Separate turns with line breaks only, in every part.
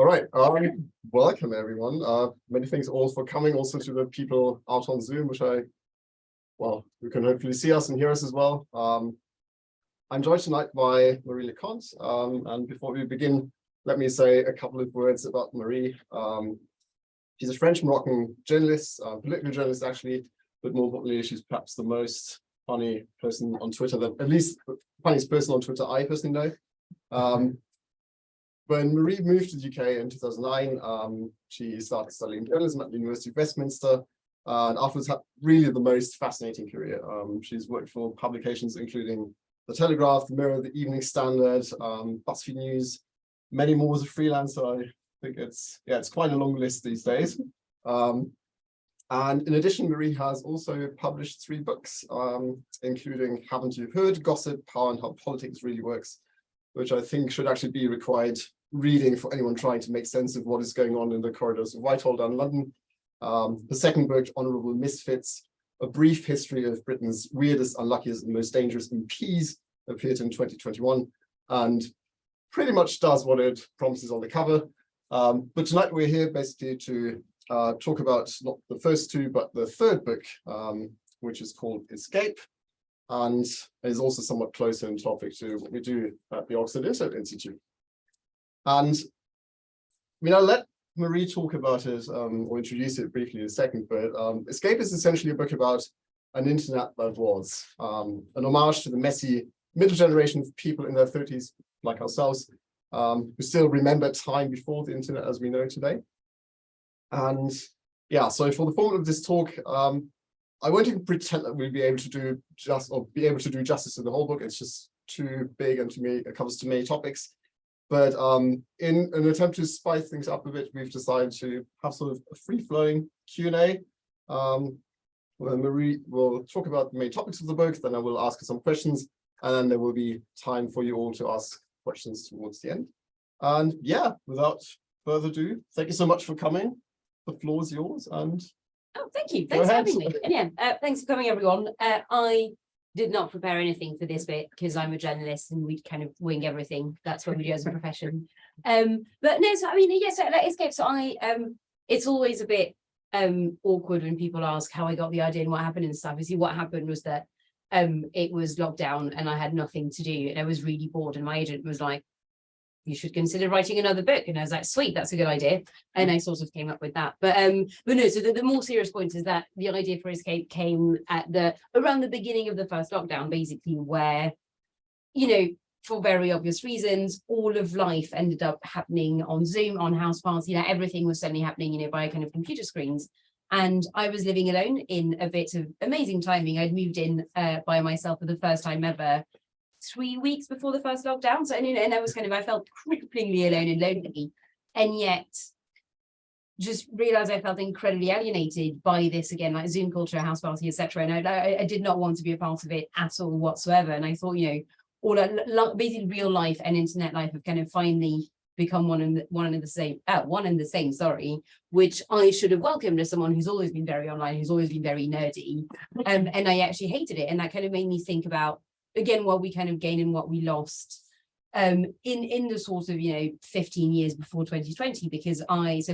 right. Welcome everyone. Many thanks all for coming, also to the people out on Zoom, which you can hopefully see us and hear us as well. I'm joined tonight by Marie Leconte. And before we begin, let me say a couple of words about Marie. She's a French-Moroccan journalist, political journalist actually, but more importantly, she's perhaps the most funny person on Twitter, at least the funniest person on Twitter I personally know. When Marie moved to the UK in 2009, she started studying journalism at the University of Westminster, and afterwards had really the most fascinating career. She's worked for publications including The Telegraph, The Mirror, The Evening Standard, BuzzFeed News, many more as a freelancer. I think it's quite a long list these days. And in addition, Marie has also published 3 books, including Haven't You Heard, Gossip, Power and How Politics Really Works, which I think should actually be required reading for anyone trying to make sense of what is going on in the corridors of Whitehall down in London. The second book, Honourable Misfits, A Brief History of Britain's Weirdest, Unluckiest and Most Dangerous MPs, appeared in 2021 and pretty much does what it promises on the cover. But tonight we're here basically to talk about not the first 2, but the third book, which is called Escape, and is also somewhat closer in topic to what we do at the Oxford Internet Institute. And I'll let Marie talk about it or introduce it briefly in a second, but Escape is essentially a book about an internet that was, an homage to the messy middle generation of people in their 30s, like ourselves, who still remember time before the internet as we know it today. And yeah, so for the format of this talk, I won't even pretend that we'll be able to do justice to the whole book. It's just too big, and to me, it covers too many topics. But in an attempt to spice things up a bit, we've decided to have sort of a free-flowing Q&A, where Marie will talk about the main topics of the book, then I will ask her some questions, and then there will be time for you all to ask questions towards the end. And yeah, without further ado, thank you so much for coming. The floor is yours, and
oh, thank you. Thanks for having me. And yeah, thanks for coming, everyone. I did not prepare anything for this bit because I'm a journalist and we kind of wing everything. That's what we do as a profession. But no, so yes, Escape. So it's always a bit awkward when people ask how I got the idea and what happened and stuff. You see, what happened was that it was lockdown and I had nothing to do and I was really bored, and my agent was like, you should consider writing another book. And I was like, sweet, that's a good idea. And I sort of came up with that. But no, so the more serious point is that the idea for Escape came at around the beginning of the first lockdown, basically, where, for very obvious reasons, all of life ended up happening on Zoom, on house parties, everything was suddenly happening, by kind of computer screens. And I was living alone in a bit of amazing timing. I'd moved in by myself for the first time ever 3 weeks before the first lockdown. So, and I was I felt cripplingly alone and lonely, and yet just realized I felt incredibly alienated by this, again, like Zoom culture, house party, etc. And I did not want to be a part of it at all whatsoever. And I thought, basically real life and internet life have kind of finally become one and the same, sorry, which I should have welcomed as someone who's always been very online, who's always been very nerdy. And I actually hated it. And that kind of made me think about, again, what we kind of gained and what we lost in the sort of 15 years before 2020, because it's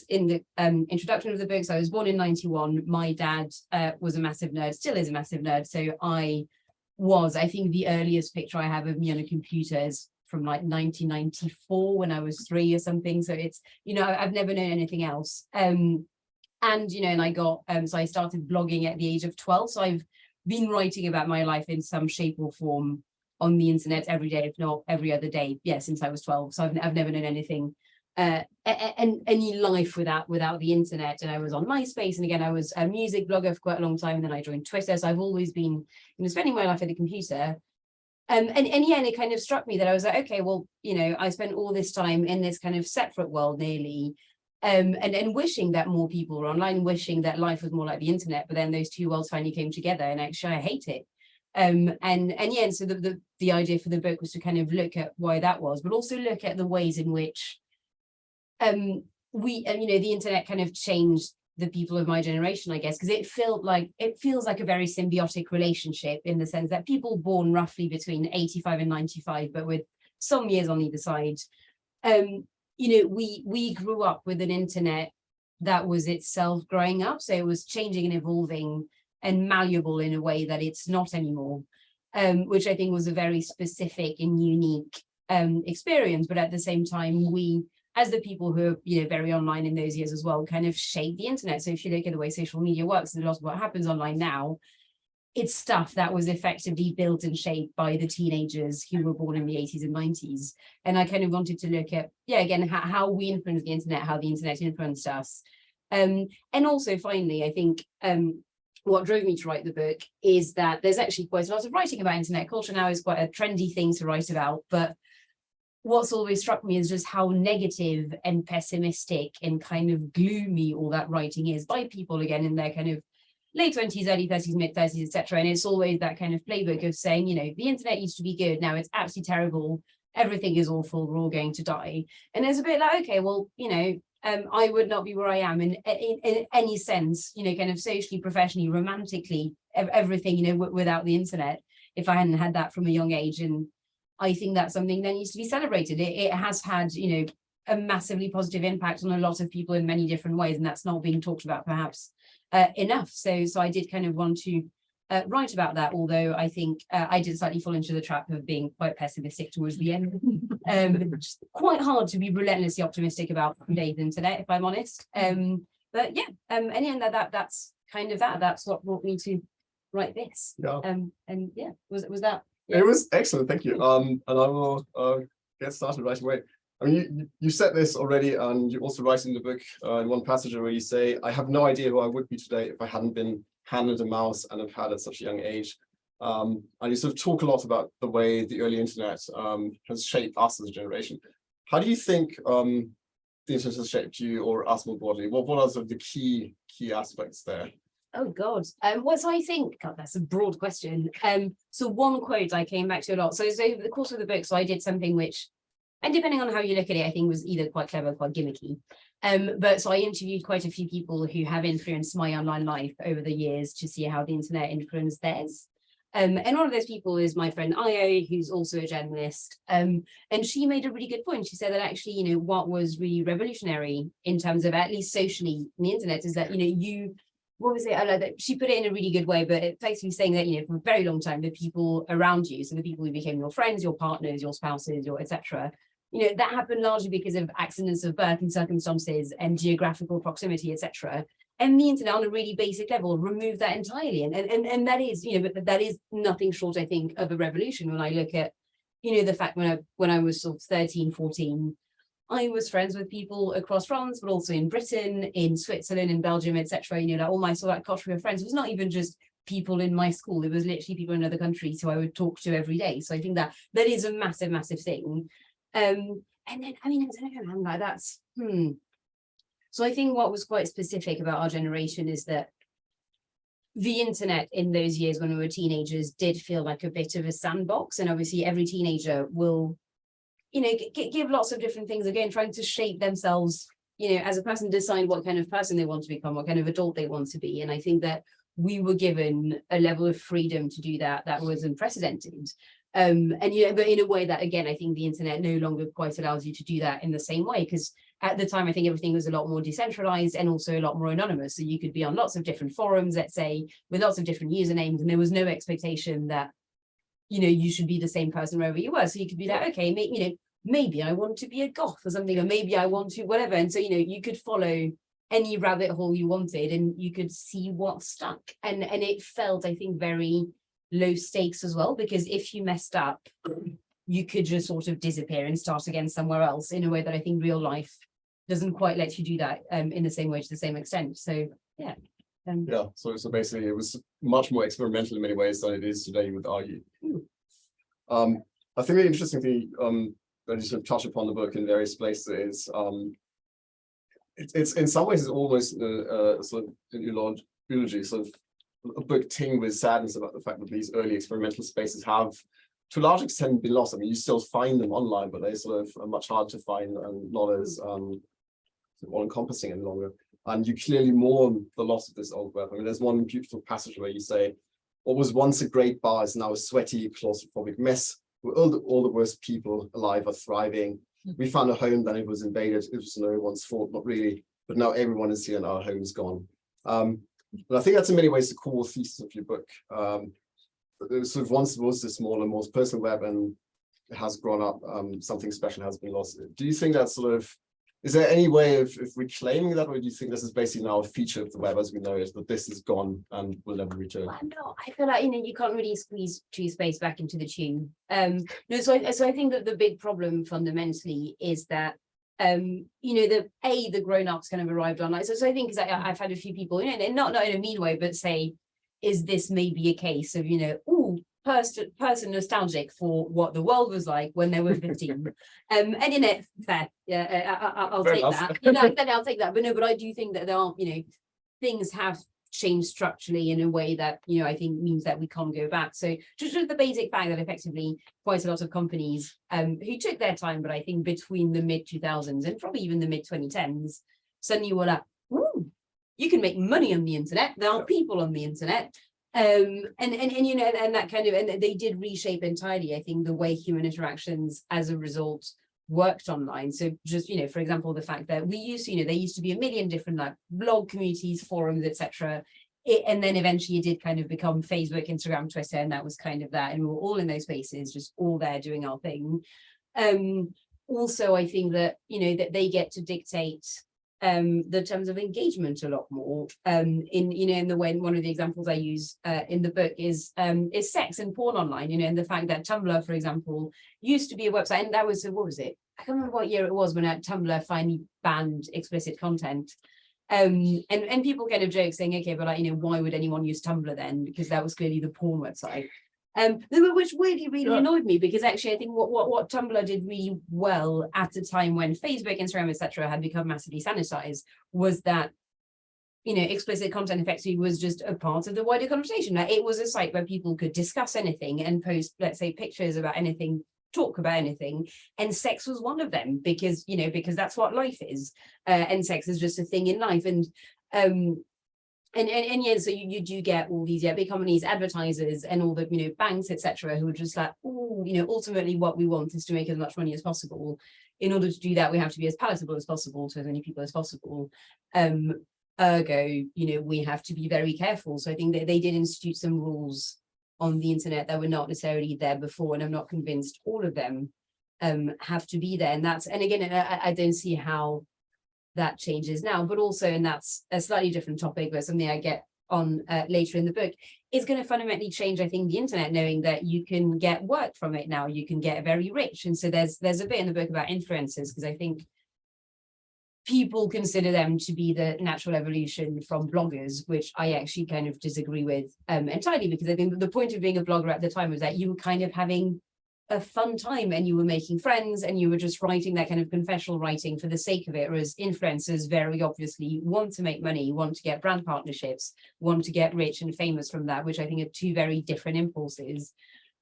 in the introduction of the books, I was born in 91. My dad was a massive nerd, still is a massive nerd, so I think the earliest picture I have of me on a computer is from like 1994 when I was 3 or something. So it's I've never known anything else. And I got so I started blogging at the age of 12, so I've been writing about my life in some shape or form on the internet every day, if not every other day, since I was 12. So I've never known anything, any life without the internet. And I was on MySpace, and again, I was a music blogger for quite a long time, and then I joined Twitter. So I've always been spending my life at the computer. And it kind of struck me that I was like, okay, well, I spent all this time in this kind of separate world nearly, and wishing that more people were online, wishing that life was more like the internet, but then those two worlds finally came together, and actually I hate it. And so the idea for the book was to kind of look at why that was, but also look at the ways in which the internet kind of changed the people of my generation, I guess, because it feels like a very symbiotic relationship, in the sense that people born roughly between 85 and 95, but with some years on either side, we grew up with an internet that was itself growing up. So it was changing and evolving and malleable in a way that it's not anymore, which I think was a very specific and unique experience. But at the same time, we, as the people who are very online in those years as well, kind of shaped the internet. So if you look at the way social media works and a lot of what happens online now, it's stuff that was effectively built and shaped by the teenagers who were born in the 80s and 90s. And I kind of wanted to look at, again, how we influence the internet, how the internet influenced us. And also, finally, I think what drove me to write the book is that there's actually quite a lot of writing about internet culture now. Is quite a trendy thing to write about. But what's always struck me is just how negative and pessimistic and kind of gloomy all that writing is by people, again, in their kind of late 20s, early 30s, mid 30s, etc. And it's always that kind of playbook of saying, the internet used to be good. Now it's absolutely terrible. Everything is awful. We're all going to die. And it's a bit like, okay, well, I would not be where I am in any sense, kind of socially, professionally, romantically, everything, without the internet, if I hadn't had that from a young age. And I think that's something that needs to be celebrated. It has had, a massively positive impact on a lot of people in many different ways. And that's not being talked about perhaps enough. So I did kind of want to write about that, although I think I did slightly fall into the trap of being quite pessimistic towards the end. It's quite hard to be relentlessly optimistic about today's internet, if I'm honest. But yeah, and that's kind of that's what brought me to write this.
Yeah.
And yeah, was that?
Yeah. It was excellent, thank you. And I will get started right away. I mean, you said this already, and you also write in the book in one passage where you say, I have no idea who I would be today if I hadn't been handed a mouse and have had at such a young age. And you sort of talk a lot about the way the early internet has shaped us as a generation. How do you think the internet has shaped you or us more broadly? What are sort of the key aspects there?
Oh God. What do I think? God, that's a broad question. So one quote I came back to a lot. So over the course of the book, so I did something which, and depending on how you look at it, I think was either quite clever or quite gimmicky. But so I interviewed quite a few people who have influenced my online life over the years to see how the internet influenced theirs. And one of those people is my friend Io, who's also a journalist. And she made a really good point. She said that actually, what was really revolutionary in terms of, at least socially, in the internet is that, what was it? I like that she put it in a really good way, but it's basically saying that, for a very long time, the people around you, so the people who became your friends, your partners, your spouses, your etc., that happened largely because of accidents of birth and circumstances and geographical proximity, etc. And the internet, on a really basic level, removed that entirely. And that is, but that is nothing short, I think, of a revolution. When I look at, the fact when I was sort of 13, 14, I was friends with people across France, but also in Britain, in Switzerland, in Belgium, etc. All my sort of coterie of friends was not even just people in my school. It was literally people in other countries who I would talk to every day. So I think that is a massive, massive thing. And then, I mean, I don't know, like that's, So I think what was quite specific about our generation is that the internet in those years when we were teenagers did feel like a bit of a sandbox. And obviously every teenager will, give lots of different things, again, trying to shape themselves, as a person, decide what kind of person they want to become, what kind of adult they want to be. And I think that we were given a level of freedom to do that was unprecedented. But in a way that, again, I think the internet no longer quite allows you to do that in the same way, because at the time, I think everything was a lot more decentralized and also a lot more anonymous. So you could be on lots of different forums, let's say, with lots of different usernames, and there was no expectation that, you should be the same person wherever you were. So you could be like, okay, maybe I want to be a goth or something, or maybe I want to whatever. And so, you could follow any rabbit hole you wanted and you could see what stuck. And it felt, I think, very low stakes as well, because if you messed up, you could just sort of disappear and start again somewhere else, in a way that I think real life doesn't quite let you do that in the same way, to the same extent. So yeah.
So basically it was much more experimental in many ways than it is today, you would argue. I think the interesting thing that you sort of touch upon the book in various places is it's in some ways it's almost sort of eulogy, sort of a book tinged with sadness about the fact that these early experimental spaces have, to a large extent, been lost. I mean, you still find them online, but they sort of are much harder to find and not as all-encompassing any longer. And you clearly mourn the loss of this old web. I mean, there's one beautiful passage where you say, what was once a great bar is now a sweaty, claustrophobic mess, where all the worst people alive are thriving. we found a home, then it was invaded. It was no one's fault, not really. But now everyone is here and our home's gone. And I think that's in many ways the core thesis of your book. Sort of once was the smaller, more personal web, and it has grown up. Something special has been lost. Do you think that sort of, is there any way of reclaiming that, or do you think this is basically now a feature of the web as we know it, that this is gone and will never return?
Well, no, I feel like, you can't really squeeze toothpaste back into the tube. No, so I think that the big problem fundamentally is that the grown-ups kind of arrived online. So I think, because I've had a few people, not in a mean way, but say, is this maybe a case of, person nostalgic for what the world was like when they were 15? And fair, yeah, I'll take that. I'll take that. But I do think that there are, things have changed structurally in a way that, I think means that we can't go back. So just the basic fact that effectively quite a lot of companies who took their time, but I think between the mid 2000s and probably even the mid 2010s, suddenly were like, ooh, you can make money on the internet. There are people on the internet. And that kind of, and they did reshape entirely, I think, the way human interactions as a result worked online. So just, for example, the fact that we used to, there used to be a million different like blog communities, forums, etc. And then eventually it did kind of become Facebook, Instagram, Twitter, and that was kind of that. And we were all in those spaces, just all there doing our thing. Also, I think that, that they get to dictate the terms of engagement a lot more. In the way, one of the examples I use in the book is sex and porn online, and the fact that Tumblr, for example, used to be a website, and that was, what was it? I can't remember what year it was when Tumblr finally banned explicit content. And people kind of joke saying, okay, but why would anyone use Tumblr then? Because that was clearly the porn website. Which really annoyed me, because actually I think what Tumblr did really well at a time when Facebook, Instagram, etc. had become massively sanitized was that, explicit content effectively was just a part of the wider conversation. Like, it was a site where people could discuss anything and post, let's say, pictures about anything, talk about anything, and sex was one of them, because that's what life is, and sex is just a thing in life. And yeah, so you do get all these big companies, advertisers, and all the banks, etc., who are just like, oh, ultimately what we want is to make as much money as possible. In order to do that, we have to be as palatable as possible to as many people as possible. Ergo, we have to be very careful. So I think that they did institute some rules on the internet that were not necessarily there before, and I'm not convinced all of them have to be there. And again, I don't see how that changes now, but also, and that's a slightly different topic, but something I get on later in the book, is going to fundamentally change, I think, the internet, knowing that you can get work from it now, you can get very rich. And so there's a bit in the book about influencers, because I think people consider them to be the natural evolution from bloggers, which I actually kind of disagree with entirely, because I think the point of being a blogger at the time was that you were kind of having a fun time, and you were making friends, and you were just writing that kind of confessional writing for the sake of it, whereas influencers very obviously want to make money, want to get brand partnerships, want to get rich and famous from that, which I think are two very different impulses.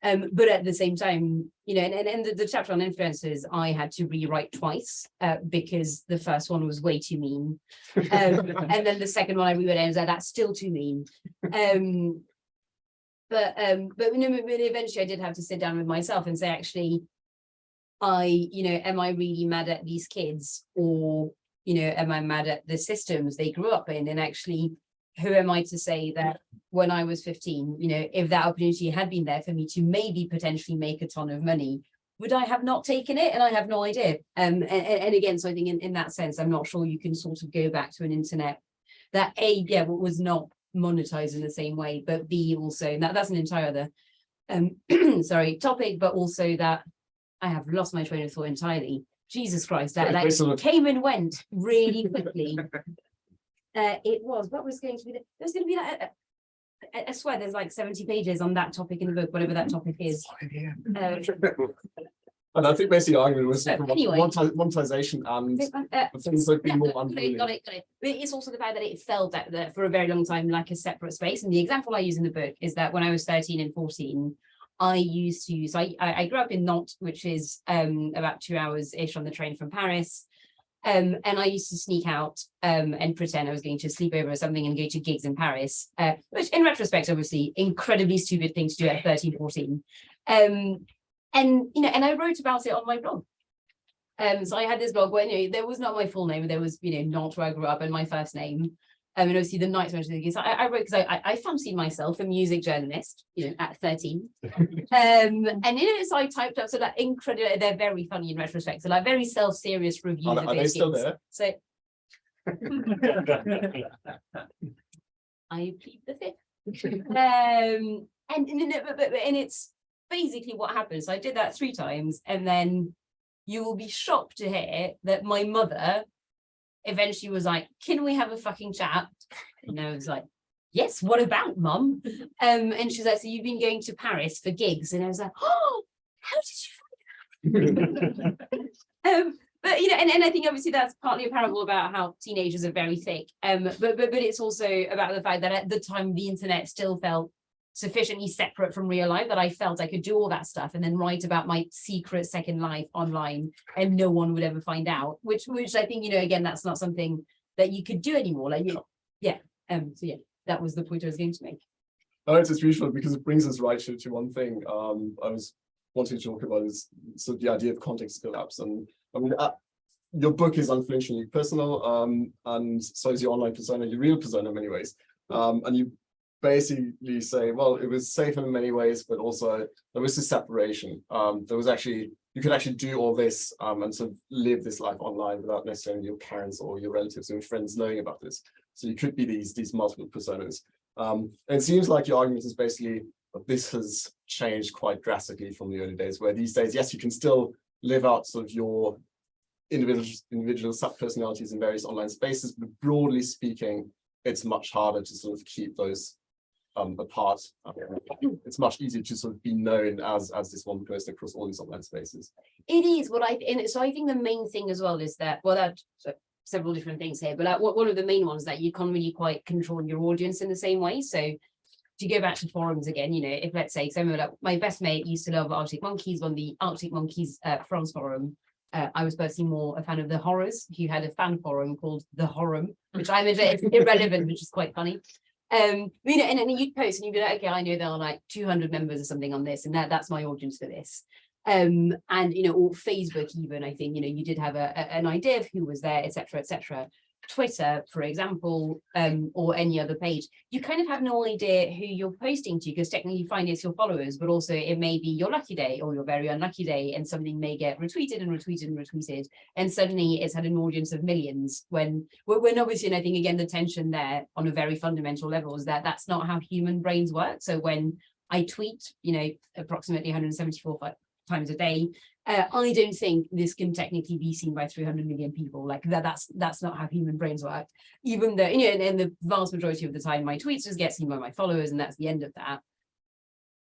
But at the same time, and the chapter on influencers I had to rewrite twice, because the first one was way too mean, and then the second one I rewrote and was like, that's still too mean. But eventually I did have to sit down with myself and say, actually, am I really mad at these kids, or, am I mad at the systems they grew up in? And actually, who am I to say that when I was 15, if that opportunity had been there for me to maybe potentially make a ton of money, would I have not taken it? And I have no idea. And again, so I think in that sense, I'm not sure you can sort of go back to an internet that was not monetized in the same way, but B, also that's an entire other topic, but also that I have lost my train of thought entirely. Jesus Christ, that came and went really quickly. It was going to be I swear there's like 70 pages on that topic in the book, whatever that topic is.
And I think basically the argument was
anyway,
monetization and things like being more unruly. Got it.
But it's also the fact that it felt that for a very long time like a separate space. And the example I use in the book is that when I was 13 and 14, I grew up in Nantes, which is about 2 hours-ish on the train from Paris. And I used to sneak out and pretend I was going to sleep over or something and go to gigs in Paris, which in retrospect, obviously, incredibly stupid thing to do at 13, 14. And I wrote about it on my blog. So I had this blog where, there was not my full name, there was, not where I grew up and my first name. And obviously the nights I wrote because I fancied myself a music journalist, at 13. So I typed up incredible, they're very funny in retrospect, so very self-serious reviews.
Are they still there?
So I plead the fifth. And it's basically what happens. So I did that 3 times, and then you will be shocked to hear that my mother eventually was like, can we have a fucking chat? And I was like, yes, what about, mum? And she's like, so you've been going to Paris for gigs? And I was like, oh, how did you find that? But and I think obviously that's partly a parable about how teenagers are very thick. But it's also about the fact that at the time the internet still felt sufficiently separate from real life that I felt I could do all that stuff and then write about my secret second life online and no one would ever find out, which I think, again, that's not something that you could do anymore. That was the point I was going to make.
No, it's useful because it brings us right to one thing I was wanting to talk about is sort of the idea of context collapse. And I mean, your book is unflinchingly personal, and so is your online persona, your real persona in many ways. And you basically say, well, it was safe in many ways, but also there was this separation. There was actually, you could actually do all this and sort of live this life online without necessarily your parents or your relatives and friends knowing about this. So you could be these multiple personas. And it seems like your argument is basically that this has changed quite drastically from the early days, where these days, yes, you can still live out sort of your individual sub-personalities in various online spaces, but broadly speaking, it's much harder to sort of keep those apart. It's much easier to sort of be known as this one person across all these online spaces.
It is what I think the main thing as well is that, well, that's several different things here, but one of the main ones that you can't really quite control your audience in the same way. So to go back to forums again, if let's say, my best mate used to love Arctic Monkeys on the Arctic Monkeys France forum. I was personally more a fan of the Horrors, who had a fan forum called the Horum, which I imagine is irrelevant, which is quite funny. And then you'd post and you'd be like, okay, I know there are like 200 members or something on this, and that's my audience for this. And or Facebook even, I think, you did have an idea of who was there, etc., etc. Twitter, for example, or any other page, you kind of have no idea who you're posting to, because technically you find it's your followers, but also it may be your lucky day or your very unlucky day, and something may get retweeted and retweeted and retweeted, and suddenly it's had an audience of millions, when obviously, and I think again the tension there on a very fundamental level is that that's not how human brains work. So when I tweet, approximately 174 times a day, I don't think this can technically be seen by 300 million people. Like that's not how human brains work. Even though, and the vast majority of the time my tweets just get seen by my followers, and that's the end of that.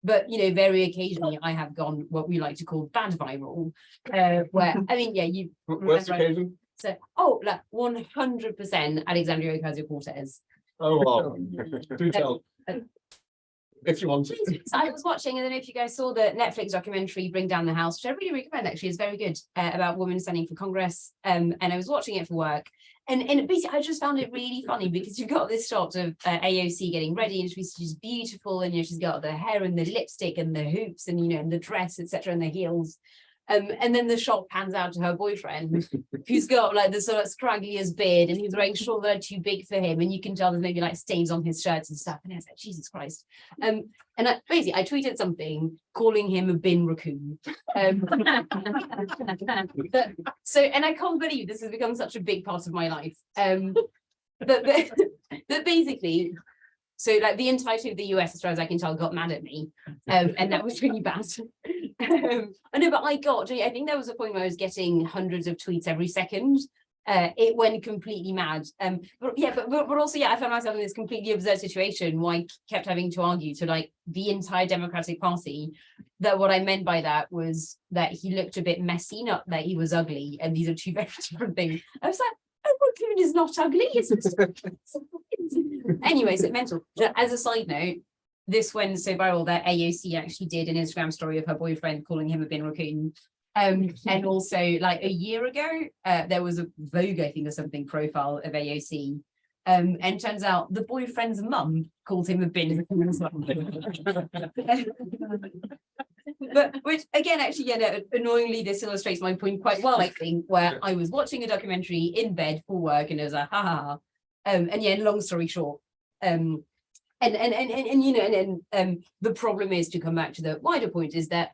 But very occasionally I have gone what we like to call bad viral, where I mean, you.
Worst occasion?
So, like 100% Alexandria Ocasio-Cortez.
Oh wow! Do tell. If you want to.
So I was watching, and then if you guys saw the Netflix documentary Bring Down the House, which I really recommend, actually, it's very good, about women standing for Congress, and I was watching it for work, and basically I just found it really funny because you've got this shot of AOC getting ready, and she's just beautiful, and she's got the hair and the lipstick and the hoops and and the dress, etc., and the heels. And then the shot pans out to her boyfriend, who's got like the sort of scraggliest beard, and he's wearing shorts that are too big for him, and you can tell there's maybe like stains on his shirts and stuff. And I was like, Jesus Christ. And I tweeted something calling him a bin raccoon. And I can't believe this has become such a big part of my life. But basically, so like the entirety of the US, as far as I can tell, got mad at me, and that was really bad. I know, but I think there was a point where I was getting hundreds of tweets every second. It went completely mad. But also, I found myself in this completely absurd situation where I kept having to argue to like the entire Democratic Party that what I meant by that was that he looked a bit messy, not that he was ugly, and these are two very different things. I was like, oh, raccoon is not ugly. Anyway, so mental. As a side note, this went so viral that AOC actually did an Instagram story of her boyfriend calling him a bin raccoon. And also like a year ago, there was a Vogue, I think, or something profile of AOC. And turns out the boyfriend's mum called him a bin raccoon as well. But which again, actually, annoyingly, this illustrates my point quite well, I think, where I was watching a documentary in bed for work and it was like, ha ha ha. And yeah, long story short, the problem is, to come back to the wider point, is that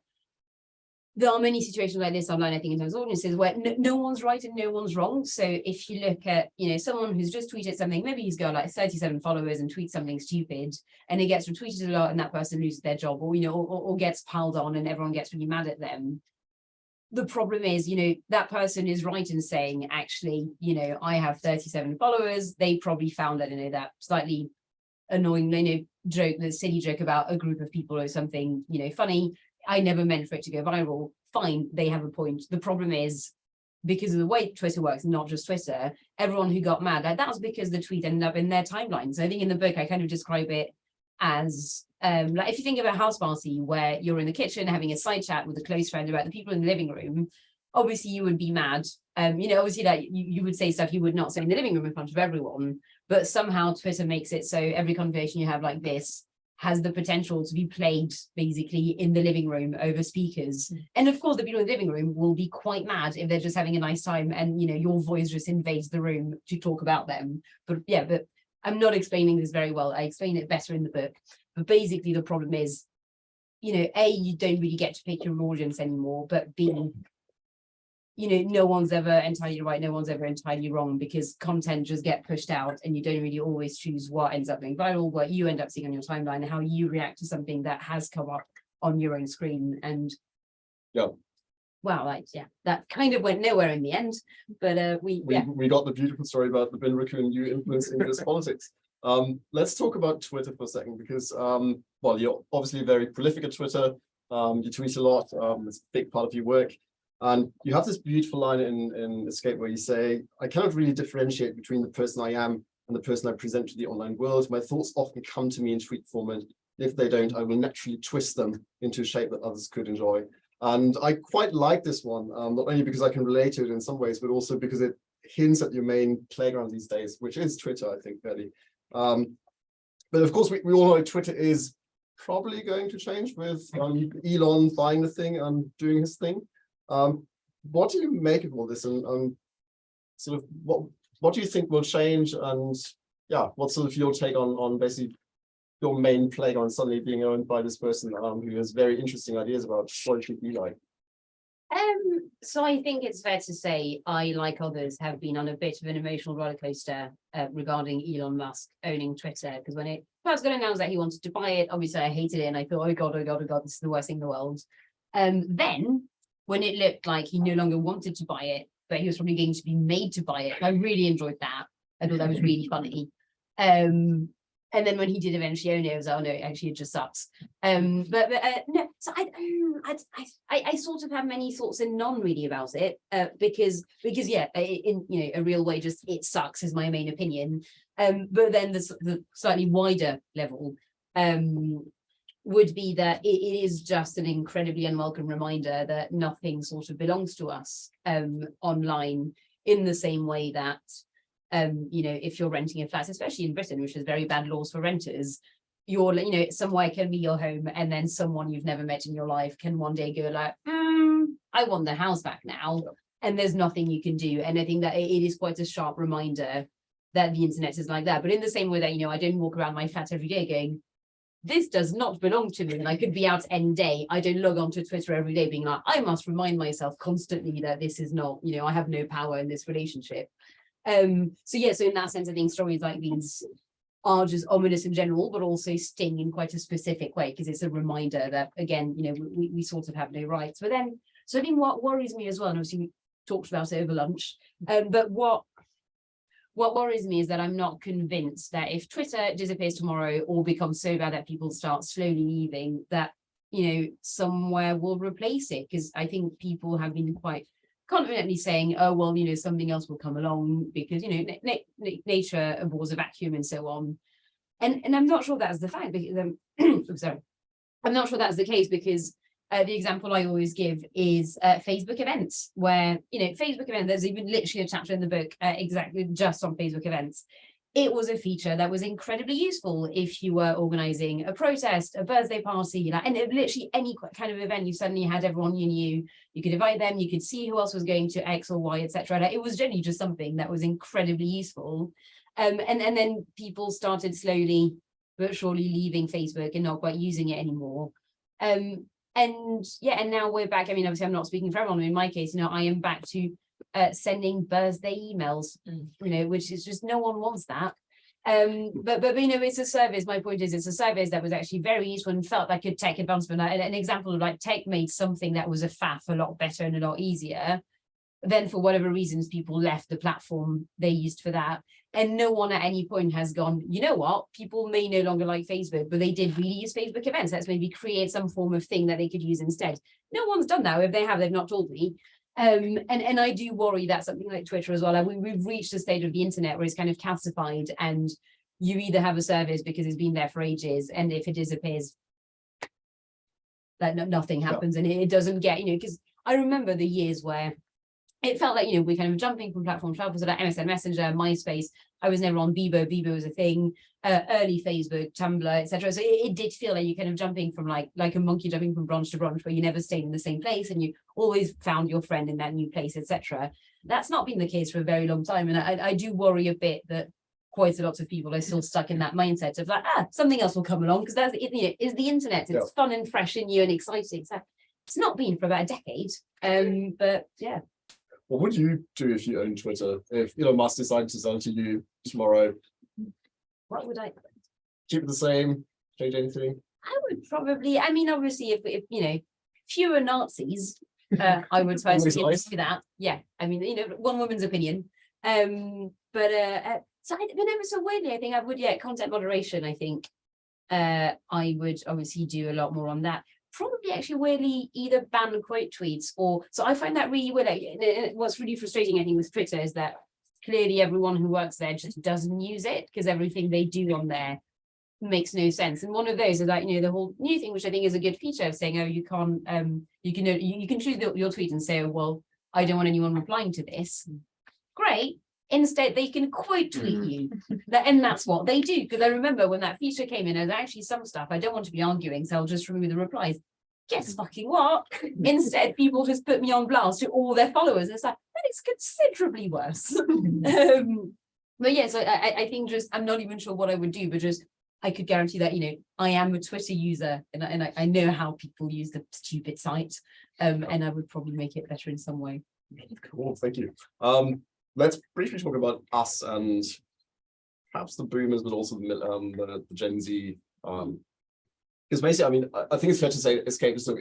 there are many situations like this online, I think, in terms of audiences, where no one's right and no one's wrong. So if you look at, someone who's just tweeted something, maybe he's got like 37 followers and tweets something stupid, and it gets retweeted a lot, and that person loses their job, or gets piled on, and everyone gets really mad at them. The problem is, that person is right in saying, actually, I have 37 followers. They probably found, I don't know, that slightly annoying, joke, the silly joke about a group of people or something, funny. I never meant for it to go viral. Fine, they have a point. The problem is, because of the way Twitter works, not just Twitter, everyone who got mad, that was because the tweet ended up in their timeline. So I think in the book, I kind of describe it as, like if you think of a house party where you're in the kitchen having a side chat with a close friend about the people in the living room, obviously you would be mad. Obviously that you would say stuff you would not say in the living room in front of everyone, but somehow Twitter makes it so every conversation you have like this has the potential to be played basically in the living room over speakers. And of course, the people in the living room will be quite mad if they're just having a nice time and, your voice just invades the room to talk about them. But yeah, but I'm not explaining this very well. I explain it better in the book. But basically the problem is, A, you don't really get to pick your audience anymore, but B, no one's ever entirely right, no one's ever entirely wrong, because content just get pushed out and you don't really always choose what ends up going viral, what you end up seeing on your timeline, how you react to something that has come up on your own screen. And wow, that kind of went nowhere in the end, but we
got the beautiful story about the bin raccoon you influencing this politics. Let's talk about Twitter for a second, because you're obviously very prolific at Twitter. You tweet a lot. It's a big part of your work. And you have this beautiful line in Escape where you say, I cannot really differentiate between the person I am and the person I present to the online world. My thoughts often come to me in tweet format. If they don't, I will naturally twist them into a shape that others could enjoy. And I quite like this one, not only because I can relate to it in some ways, but also because it hints at your main playground these days, which is Twitter, I think, really. But of course, we all know Twitter is probably going to change with Elon buying the thing and doing his thing. What do you make of all this, and sort of what do you think will change, and what's sort of your take on basically your main playground suddenly being owned by this person who has very interesting ideas about what it should be like?
So I think it's fair to say I, like others, have been on a bit of an emotional roller coaster regarding Elon Musk owning Twitter, because when it first got announced that he wanted to buy it, obviously I hated it and I thought, oh god, this is the worst thing in the world. Then when it looked like he no longer wanted to buy it, but he was probably going to be made to buy it, I really enjoyed that. I thought that was really funny. And then when he did eventually own it, I was like, oh no, actually it just sucks. No, so I sort of have many thoughts and none really about it, because in a real way, just it sucks is my main opinion. But then the slightly wider level would be that it is just an incredibly unwelcome reminder that nothing sort of belongs to us online, in the same way that if you're renting a flat, especially in Britain, which has very bad laws for renters, somewhere can be your home, and then someone you've never met in your life can one day go like, I want the house back now, and there's nothing you can do. And I think that it is quite a sharp reminder that the internet is like that. But in the same way that, I don't walk around my flat every day going, this does not belong to me, and I could be out any day. I don't log onto Twitter every day being like, I must remind myself constantly that this is not, I have no power in this relationship. So in that sense, I think stories like these are just ominous in general, but also sting in quite a specific way, because it's a reminder that, again, we sort of have no rights. But then, so I think what worries me as well, and obviously we talked about it over lunch, but what worries me is that I'm not convinced that if Twitter disappears tomorrow or becomes so bad that people start slowly leaving, that, somewhere will replace it. Because I think people have been quite confidently saying, oh, well, something else will come along because, nature abhors a vacuum and so on. And I'm not sure that's the fact, because I'm not sure that's the case, because the example I always give is Facebook events, where, Facebook events, there's even literally a chapter in the book exactly just on Facebook events. it was a feature that was incredibly useful if you were organizing a protest, a birthday party, and literally any kind of event. You suddenly had everyone you knew, you could invite them, you could see who else was going to X or Y, etc. It was generally just something that was incredibly useful. And then people started slowly but surely leaving Facebook and not quite using it anymore. And now we're back. I mean, obviously I'm not speaking for everyone. In my case, I am back to sending birthday emails, which is just, no one wants that. But it's a service. My point is, it's a service that was actually very useful and felt like a tech advancement. An example of like tech made something that was a faff a lot better and a lot easier. Then for whatever reasons, people left the platform they used for that. And no one at any point has gone, you know what, people may no longer like Facebook, but they did really use Facebook events. Let's maybe create some form of thing that they could use instead. No one's done that. If they have, they've not told me. And I do worry that something like Twitter as well, we've reached a stage of the internet where it's kind of calcified, and you either have a service because it's been there for ages, and if it disappears, that nothing happens, and it doesn't get, because I remember the years where it felt like, we're kind of jumping from platform to platform, so like MSN Messenger, MySpace. I was never on Bebo. Bebo was a thing, early Facebook, Tumblr, etc. So it did feel like you're kind of jumping from like a monkey jumping from branch to branch, where you never stayed in the same place and you always found your friend in that new place, etc. That's not been the case for a very long time. And I do worry a bit that quite a lot of people are still stuck in that mindset of like, something else will come along, because that's is the internet. It's fun and fresh and new and exciting. So it's not been for about a decade. But yeah.
What would you do if you owned Twitter? If Elon Musk decided to sell it to you tomorrow?
What would I
keep it the same? Change anything?
I would probably, obviously, if fewer Nazis, I would personally do that. Yeah, one woman's opinion. So weirdly, I think I would, content moderation. I think I would obviously do a lot more on that. Probably actually weirdly either ban quote tweets, or so I find that really weird. What's really frustrating, I think, with Twitter is that clearly everyone who works there just doesn't use it, because everything they do on there makes no sense. And one of those is like, the whole new thing, which I think is a good feature of saying, you can't you can choose your tweet and say, oh, well, I don't want anyone replying to this. Great. Instead, they can quote tweet you. And that's what they do. Because I remember when that feature came in, there's actually some stuff I don't want to be arguing, so I'll just remove the replies. Guess fucking what? Instead, people just put me on blast to all their followers. And it's like, that is considerably worse. But yeah, so I think just, I'm not even sure what I would do, but just, I could guarantee that, I am a Twitter user, and I know how people use the stupid site. And I would probably make it better in some way.
Cool, thank you. Let's briefly talk about us and perhaps the boomers, but also the Gen Z. Because basically, I think it's fair to say Escapism,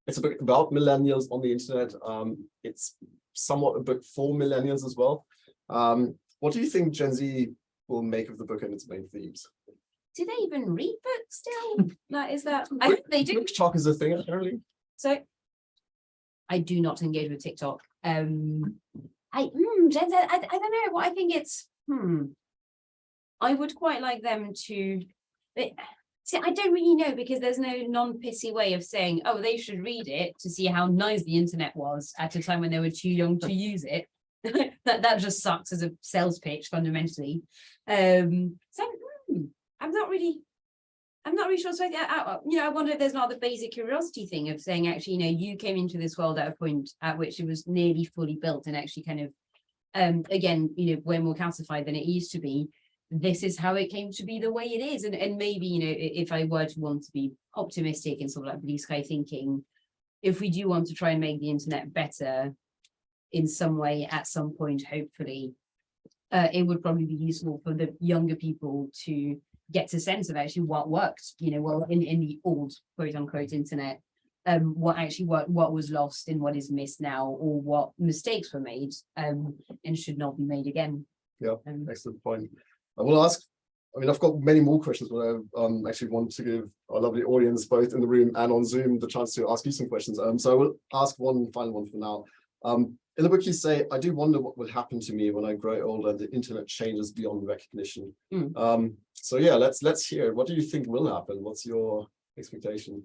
it's a book about millennials on the internet. It's somewhat a book for millennials as well. What do you think Gen Z will make of the book and its main themes?
Do they even read books still? I think they do.
TikTok is a thing, apparently.
So I do not engage with TikTok. Gen Z, I don't know what I think it's. I would quite like them to. See, I don't really know, because there's no non-pissy way of saying, oh, they should read it to see how nice the internet was at a time when they were too young to use it. that just sucks as a sales pitch fundamentally. I'm not really sure. So I wonder if there's not the basic curiosity thing of saying, actually, you came into this world at a point at which it was nearly fully built, and actually kind of, again, way more calcified than it used to be. This is how it came to be the way it is. And maybe, if I were to want to be optimistic and sort of like blue sky thinking, if we do want to try and make the internet better in some way at some point, hopefully, it would probably be useful for the younger people to get a sense of actually what worked, well, in the old quote unquote internet, what was lost and what is missed now, or what mistakes were made and should not be made again.
Yeah, excellent point. I will ask, I've got many more questions, but I actually want to give our lovely audience, both in the room and on Zoom, the chance to ask you some questions. So I will ask one final one for now. In the book, you say, I do wonder what will happen to me when I grow older and the internet changes beyond recognition. So yeah, let's hear. What do you think will happen? What's your expectation?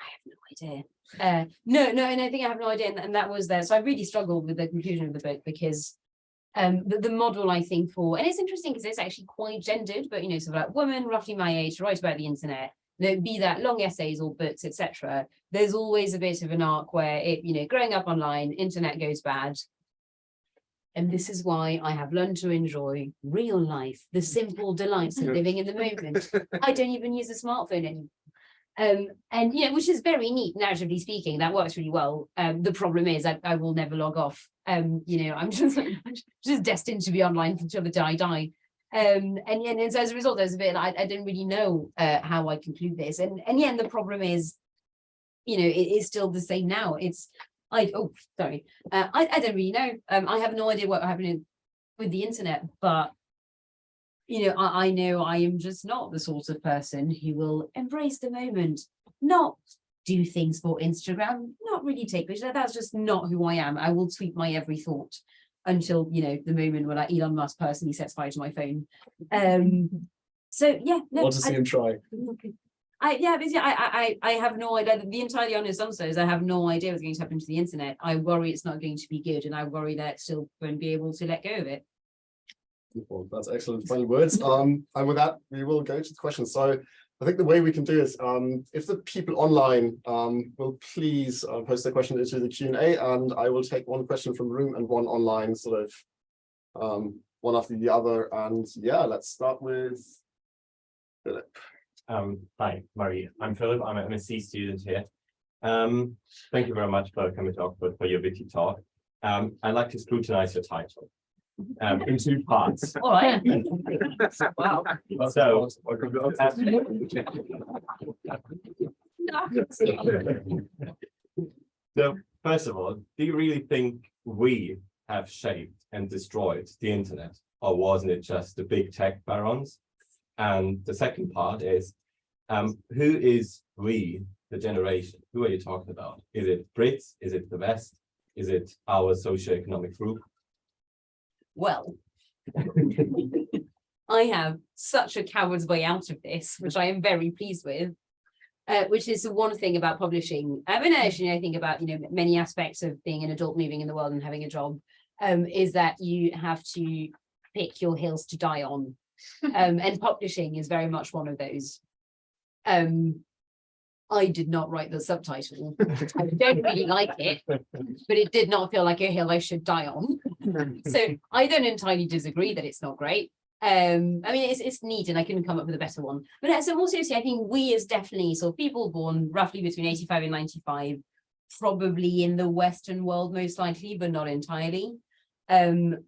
I have no idea. No, and I think I have no idea. And that was there. So I really struggled with the conclusion of the book, because the model, I think, for, and it's interesting because it's actually quite gendered, but, sort of like woman, roughly my age, write about the internet, be that long essays or books, etc. There's always a bit of an arc where it, growing up online, internet goes bad. And this is why I have learned to enjoy real life, the simple delights of living in the moment. I don't even use a smartphone anymore. And which is very neat, narratively speaking, that works really well. The problem is I will never log off. I'm just destined to be online until the day I die. And so as a result, there's a bit I didn't really know how I conclude this. And the problem is, it is still the same now. I don't really know. I have no idea what happened with the internet, but I know I am just not the sort of person who will embrace the moment, not do things for Instagram, not really take pictures. That's just not who I am. I will tweet my every thought until, the moment when Elon Musk personally sets fire to my phone. So yeah. No,
want to see him try.
I have no idea. The entirely honest answer is I have no idea what's going to happen to the internet. I worry it's not going to be good, and I worry that it still won't be able to let go of it.
Well, that's excellent final words. And with that, we will go to the questions. So I think the way we can do is, if the people online will please post their question into the Q&A, and I will take one question from the room and one online, sort of one after the other. And yeah, let's start with Philip.
Hi, Marie. I'm Philip. I'm an MSc student here. Thank you very much for coming to Oxford for your witty talk. I'd like to scrutinize your title in two parts.
All right. Wow.
So, so, first of all, do you really think we have shaped and destroyed the internet, or wasn't it just the big tech barons? And the second part is, who is we, the generation? Who are you talking about? Is it Brits? Is it the West? Is it our socioeconomic group?
Well, I have such a coward's way out of this, which I am very pleased with, which is the one thing about publishing. And actually, I think about, many aspects of being an adult moving in the world and having a job, is that you have to pick your hills to die on. And publishing is very much one of those. I did not write the subtitle. I don't really like it, but it did not feel like a hill I should die on. So I don't entirely disagree that it's not great. I mean, it's neat, and I couldn't come up with a better one. But so more seriously, I think we is definitely sort of people born roughly between 85 and 95, probably in the Western world most likely, but not entirely. And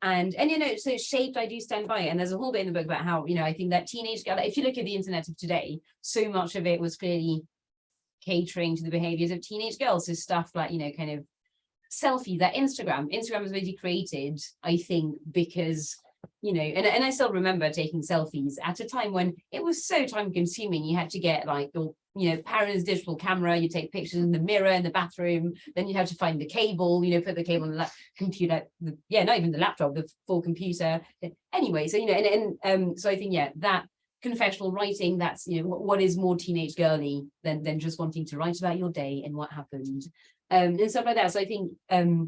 so shaped, I do stand by it. And there's a whole bit in the book about how, I think that teenage girl, if you look at the internet of today, so much of it was clearly catering to the behaviors of teenage girls. So stuff like, kind of selfie, that Instagram was really created, I think, because, and I still remember taking selfies at a time when it was so time consuming. You had to get like your, parents' digital camera, you take pictures in the mirror in the bathroom, then you have to find the cable, put the cable on the computer, not even the laptop, the full computer. Anyway, so, so I think, that confessional writing, that's, what is more teenage girly than just wanting to write about your day and what happened, and stuff like that. So I think, a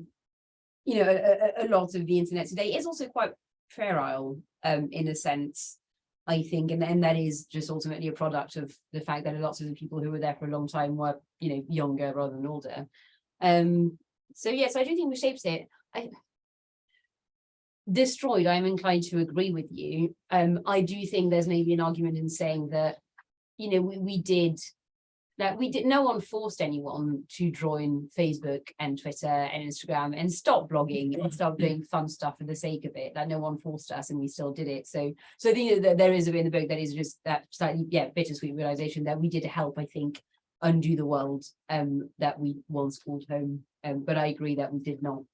lot of the internet today is also quite feral, in a sense, I think, and that is just ultimately a product of the fact that lots of the people who were there for a long time were, younger rather than older. So yes, I do think we shaped it. Destroyed, I'm inclined to agree with you. I do think there's maybe an argument in saying that, no one forced anyone to join Facebook and Twitter and Instagram and stop blogging and stop doing fun stuff for the sake of it. That no one forced us, and we still did it. So I think that there is a bit in the book that is just that slightly, bittersweet realization that we did help, I think, undo the world that we once called home. But I agree that we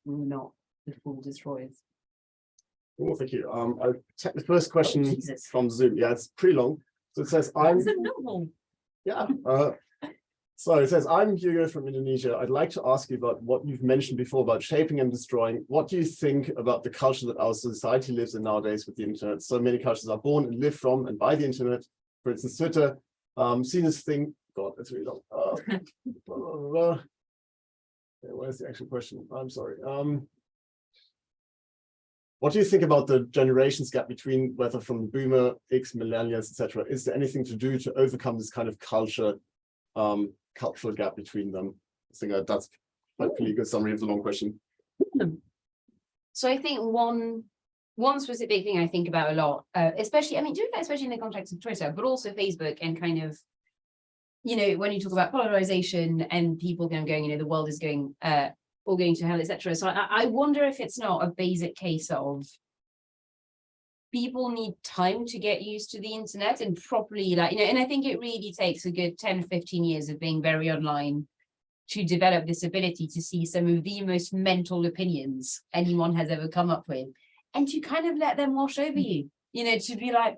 were not the full destroyers.
Well, thank you. I'll take the first question from Zoom. Yeah, it's pretty long. So it says,
That's a novel.
Yeah. So it says, I'm Hugo from Indonesia. I'd like to ask you about what you've mentioned before about shaping and destroying. What do you think about the culture that our society lives in nowadays with the internet? So many cultures are born and live from and by the internet. For instance, Twitter, seen as thing. God, that's really long. Where's the actual question? I'm sorry. what do you think about the generations gap between whether from Boomer, X, Millennials, etc.? Is there anything to do to overcome this kind of cultural gap between them? I think that's hopefully a good summary of the long question.
So I think one specific thing I think about a lot, especially, I mean, especially in the context of Twitter, but also Facebook, and kind of, when you talk about polarization and people going, the world is going, all going to hell, etc. So I wonder if it's not a basic case of people need time to get used to the internet and properly, and I think it really takes a good 10, 15 years of being very online to develop this ability to see some of the most mental opinions anyone has ever come up with, and to kind of let them wash over you, to be like,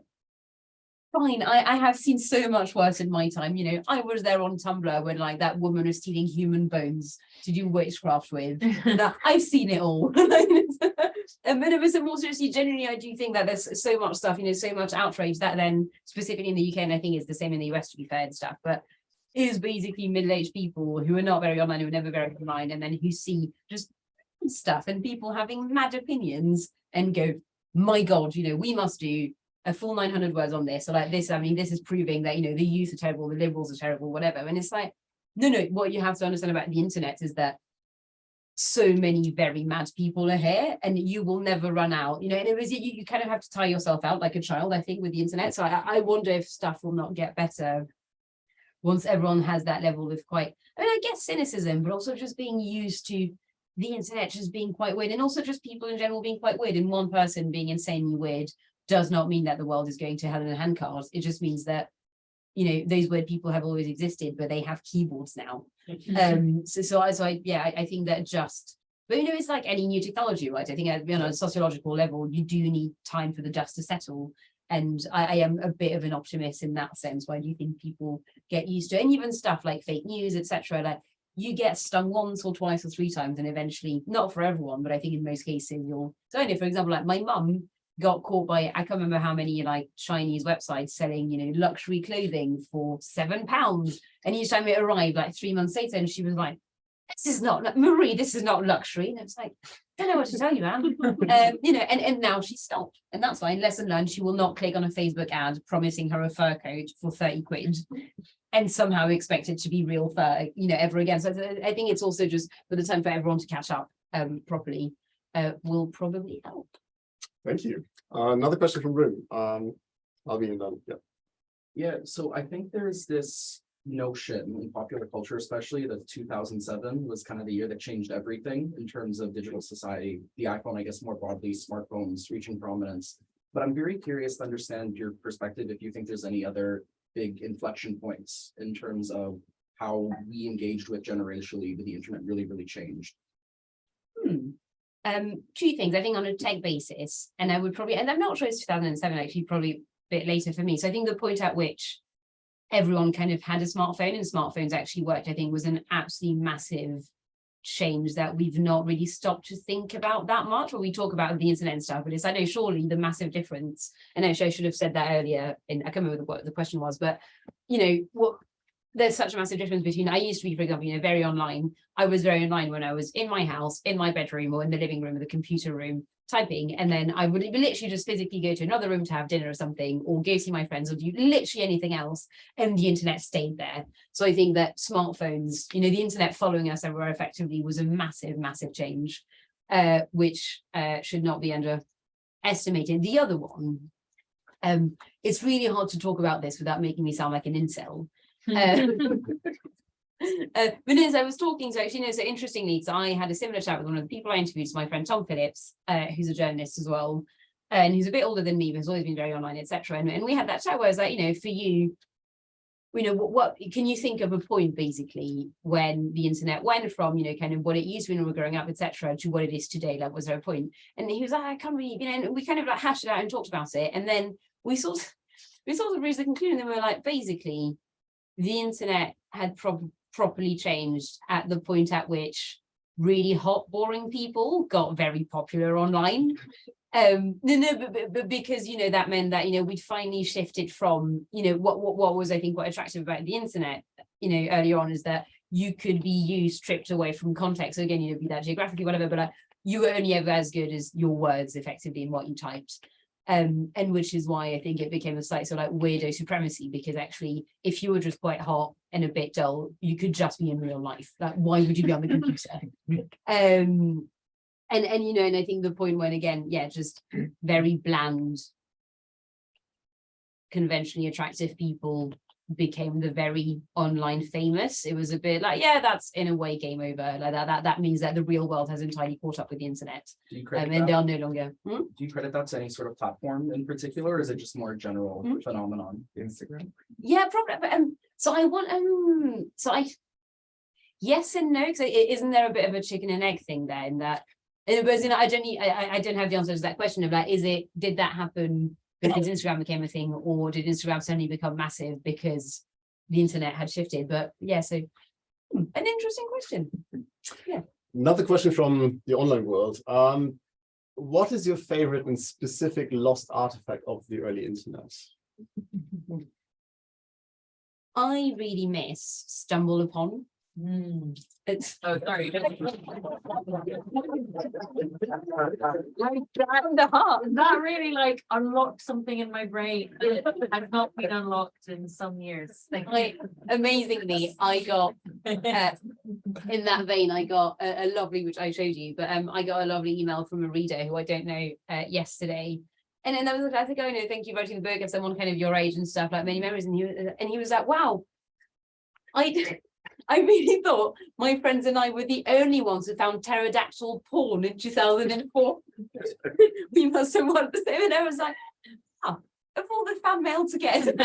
fine, I have seen so much worse in my time. I was there on Tumblr when that woman was stealing human bones to do witchcraft with. I've seen it all. And then it more seriously, generally, I do think that there's so much stuff, so much outrage that then specifically in the UK, and I think it's the same in the US to be fair and stuff, but is basically middle-aged people who are not very online, who are never very online, and then who see just stuff and people having mad opinions and go, my God, we must do a full 900 words on this, or this, I mean, this is proving that, the youth are terrible, the liberals are terrible, whatever. And it's like, no, what you have to understand about the internet is that so many very mad people are here, and you will never run out, and it was, you kind of have to tie yourself out like a child, I think, with the internet. So I wonder if stuff will not get better once everyone has that level of I guess cynicism, but also just being used to the internet just being quite weird, and also just people in general being quite weird, and one person being insanely weird does not mean that the world is going to hell in a handcart. It just means that, those weird people have always existed, but they have keyboards now. So I think that but it's like any new technology, right? I think on a sociological level, you do need time for the dust to settle. And I am a bit of an optimist in that sense. Why do you think people get used to it? And even stuff like fake news, etc. You get stung once or twice or three times, and eventually, not for everyone, but I think in most cases so for example, my mum got caught by, I can't remember how many Chinese websites selling, luxury clothing for £7. And each time it arrived 3 months later, and she was like, this is not, Marie, this is not luxury. And it's like, I don't know what to tell you, Anne. And now she's stopped. And that's fine. Lesson learned, she will not click on a Facebook ad promising her a fur coat for 30 quid and somehow expect it to be real fur, ever again. So I think it's also just for the time for everyone to catch up properly will probably help.
Thank you. Another question from room. I'll be in done. Yeah.
Yeah, so I think there's this notion in popular culture, especially that 2007 was kind of the year that changed everything in terms of digital society. The iPhone, I guess, more broadly, smartphones reaching prominence. But I'm very curious to understand your perspective, if you think there's any other big inflection points in terms of how we engaged with generationally, but the internet really, really changed.
Two things, I think, on a tech basis, and I would probably, and I'm not sure it's 2007, actually, probably a bit later for me. So I think the point at which everyone kind of had a smartphone and smartphones actually worked, I think, was an absolutely massive change that we've not really stopped to think about that much when we talk about the internet and stuff. But I know surely the massive difference, and actually I should have said that earlier, and I can't remember what the question was, but there's such a massive difference between, I used to be, for example, very online. I was very online when I was in my house, in my bedroom, or in the living room or the computer room typing, and then I would literally just physically go to another room to have dinner or something, or go see my friends, or do literally anything else, and the internet stayed there. So I think that smartphones, the internet following us everywhere effectively was a massive, massive change, which should not be underestimated. The other one, it's really hard to talk about this without making me sound like an incel. But as I was talking, so actually, so interestingly, so I had a similar chat with one of the people I interviewed, so my friend Tom Phillips, who's a journalist as well, and he's a bit older than me, but has always been very online, etc. And we had that chat where I was like, for you, what can you think of a point basically when the internet went from, kind of what it used to be when we were growing up, etc., to what it is today? Was there a point? And he was like, I can't really, and we kind of hashed it out and talked about it, and then we sort of reached the conclusion that we were like, basically, the internet had properly changed at the point at which really hot, boring people got very popular online. But because, that meant that, we'd finally shifted from, what was, I think, quite attractive about the internet, earlier on, is that you could be stripped away from context. So again, be that geographically, whatever, but you were only ever as good as your words effectively in what you typed. And which is why I think it became a slight sort of like weirdo supremacy, because actually, if you were just quite hot and a bit dull, you could just be in real life. Like, why would you be on the computer? And you know, and I think the point when, again, yeah, just very bland, conventionally attractive people became the very online famous. It was a bit like, yeah, that's in a way game over. Like that means that the real world has entirely caught up with the internet.
Do you credit
And
that?
they are no longer.
Do you credit that to any sort of platform in particular, or is it just more a general phenomenon?
Instagram.
Yeah, probably. But, so I want yes and no, because isn't there a bit of a chicken and egg thing there in that? It was, you know, I don't have the answer to that question of like, did that happen because Instagram became a thing, or did Instagram suddenly become massive because the internet had shifted? But yeah, so an interesting question. Yeah.
Another question from the online world. What is your favorite and specific lost artifact of the early internet?
I really miss Stumble Upon. It's
Oh, sorry.
that
really like unlocked something in my brain that has not been unlocked in some years.
amazingly, I got in that vein, I got a lovely, which I showed you, but I got a lovely email from a reader who I don't know yesterday. And then I was like, oh no, thank you for writing the book of someone kind of your age and stuff, like many memories. And he was like, wow, I really thought my friends and I were the only ones who found pterodactyl porn in 2004. We must have wanted the same. And I was like, oh, of all the fan mail to get.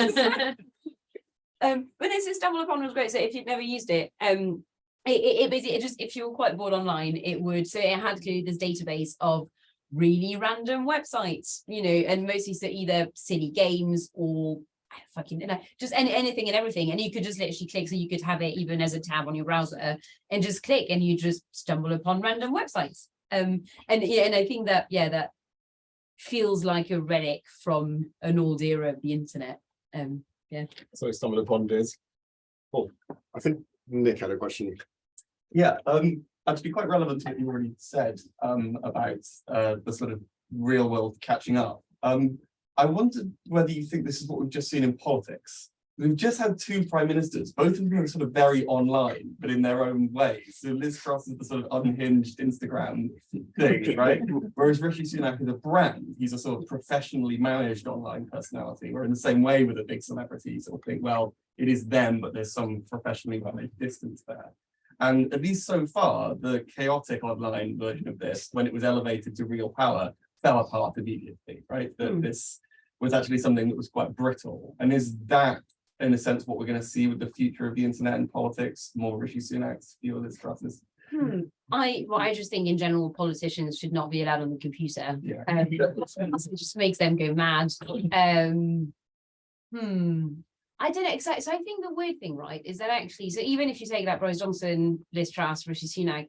But this is Stumble Upon was great. So if you've never used it, it basically just, if you were quite bored online, it would, so it had clearly this database of really random websites, you know, and mostly so either silly games or fucking, you know, just anything and everything, and you could just literally click, so you could have it even as a tab on your browser and just click and you just stumble upon random websites. And yeah, and I think that, yeah, that feels like a relic from an old era of the internet. Yeah.
So Stumble Upon days. Oh, I think Nick had a question.
Yeah, actually quite relevant to what you already said about the sort of real world catching up. I wondered whether you think this is what we've just seen in politics. We've just had two prime ministers, both of them are sort of very online, but in their own ways. So Liz Truss is the sort of unhinged Instagram thing, right? Whereas Rishi Sunak is a brand. He's a sort of professionally managed online personality. Where in the same way with a big celebrity, you sort of think, well, it is them, but there's some professionally managed distance there. And at least so far, the chaotic online version of this, when it was elevated to real power, fell apart immediately, right? That this was actually something that was quite brittle. And is that, in a sense, what we're going to see with the future of the internet and politics? More Rishi Sunak's, fewer Liz Truss's?
I just think in general, politicians should not be allowed on the computer.
Yeah.
It just makes them go mad. I don't know. So I think the weird thing, right, is that actually, so even if you take that Boris Johnson, Liz Truss, Rishi Sunak,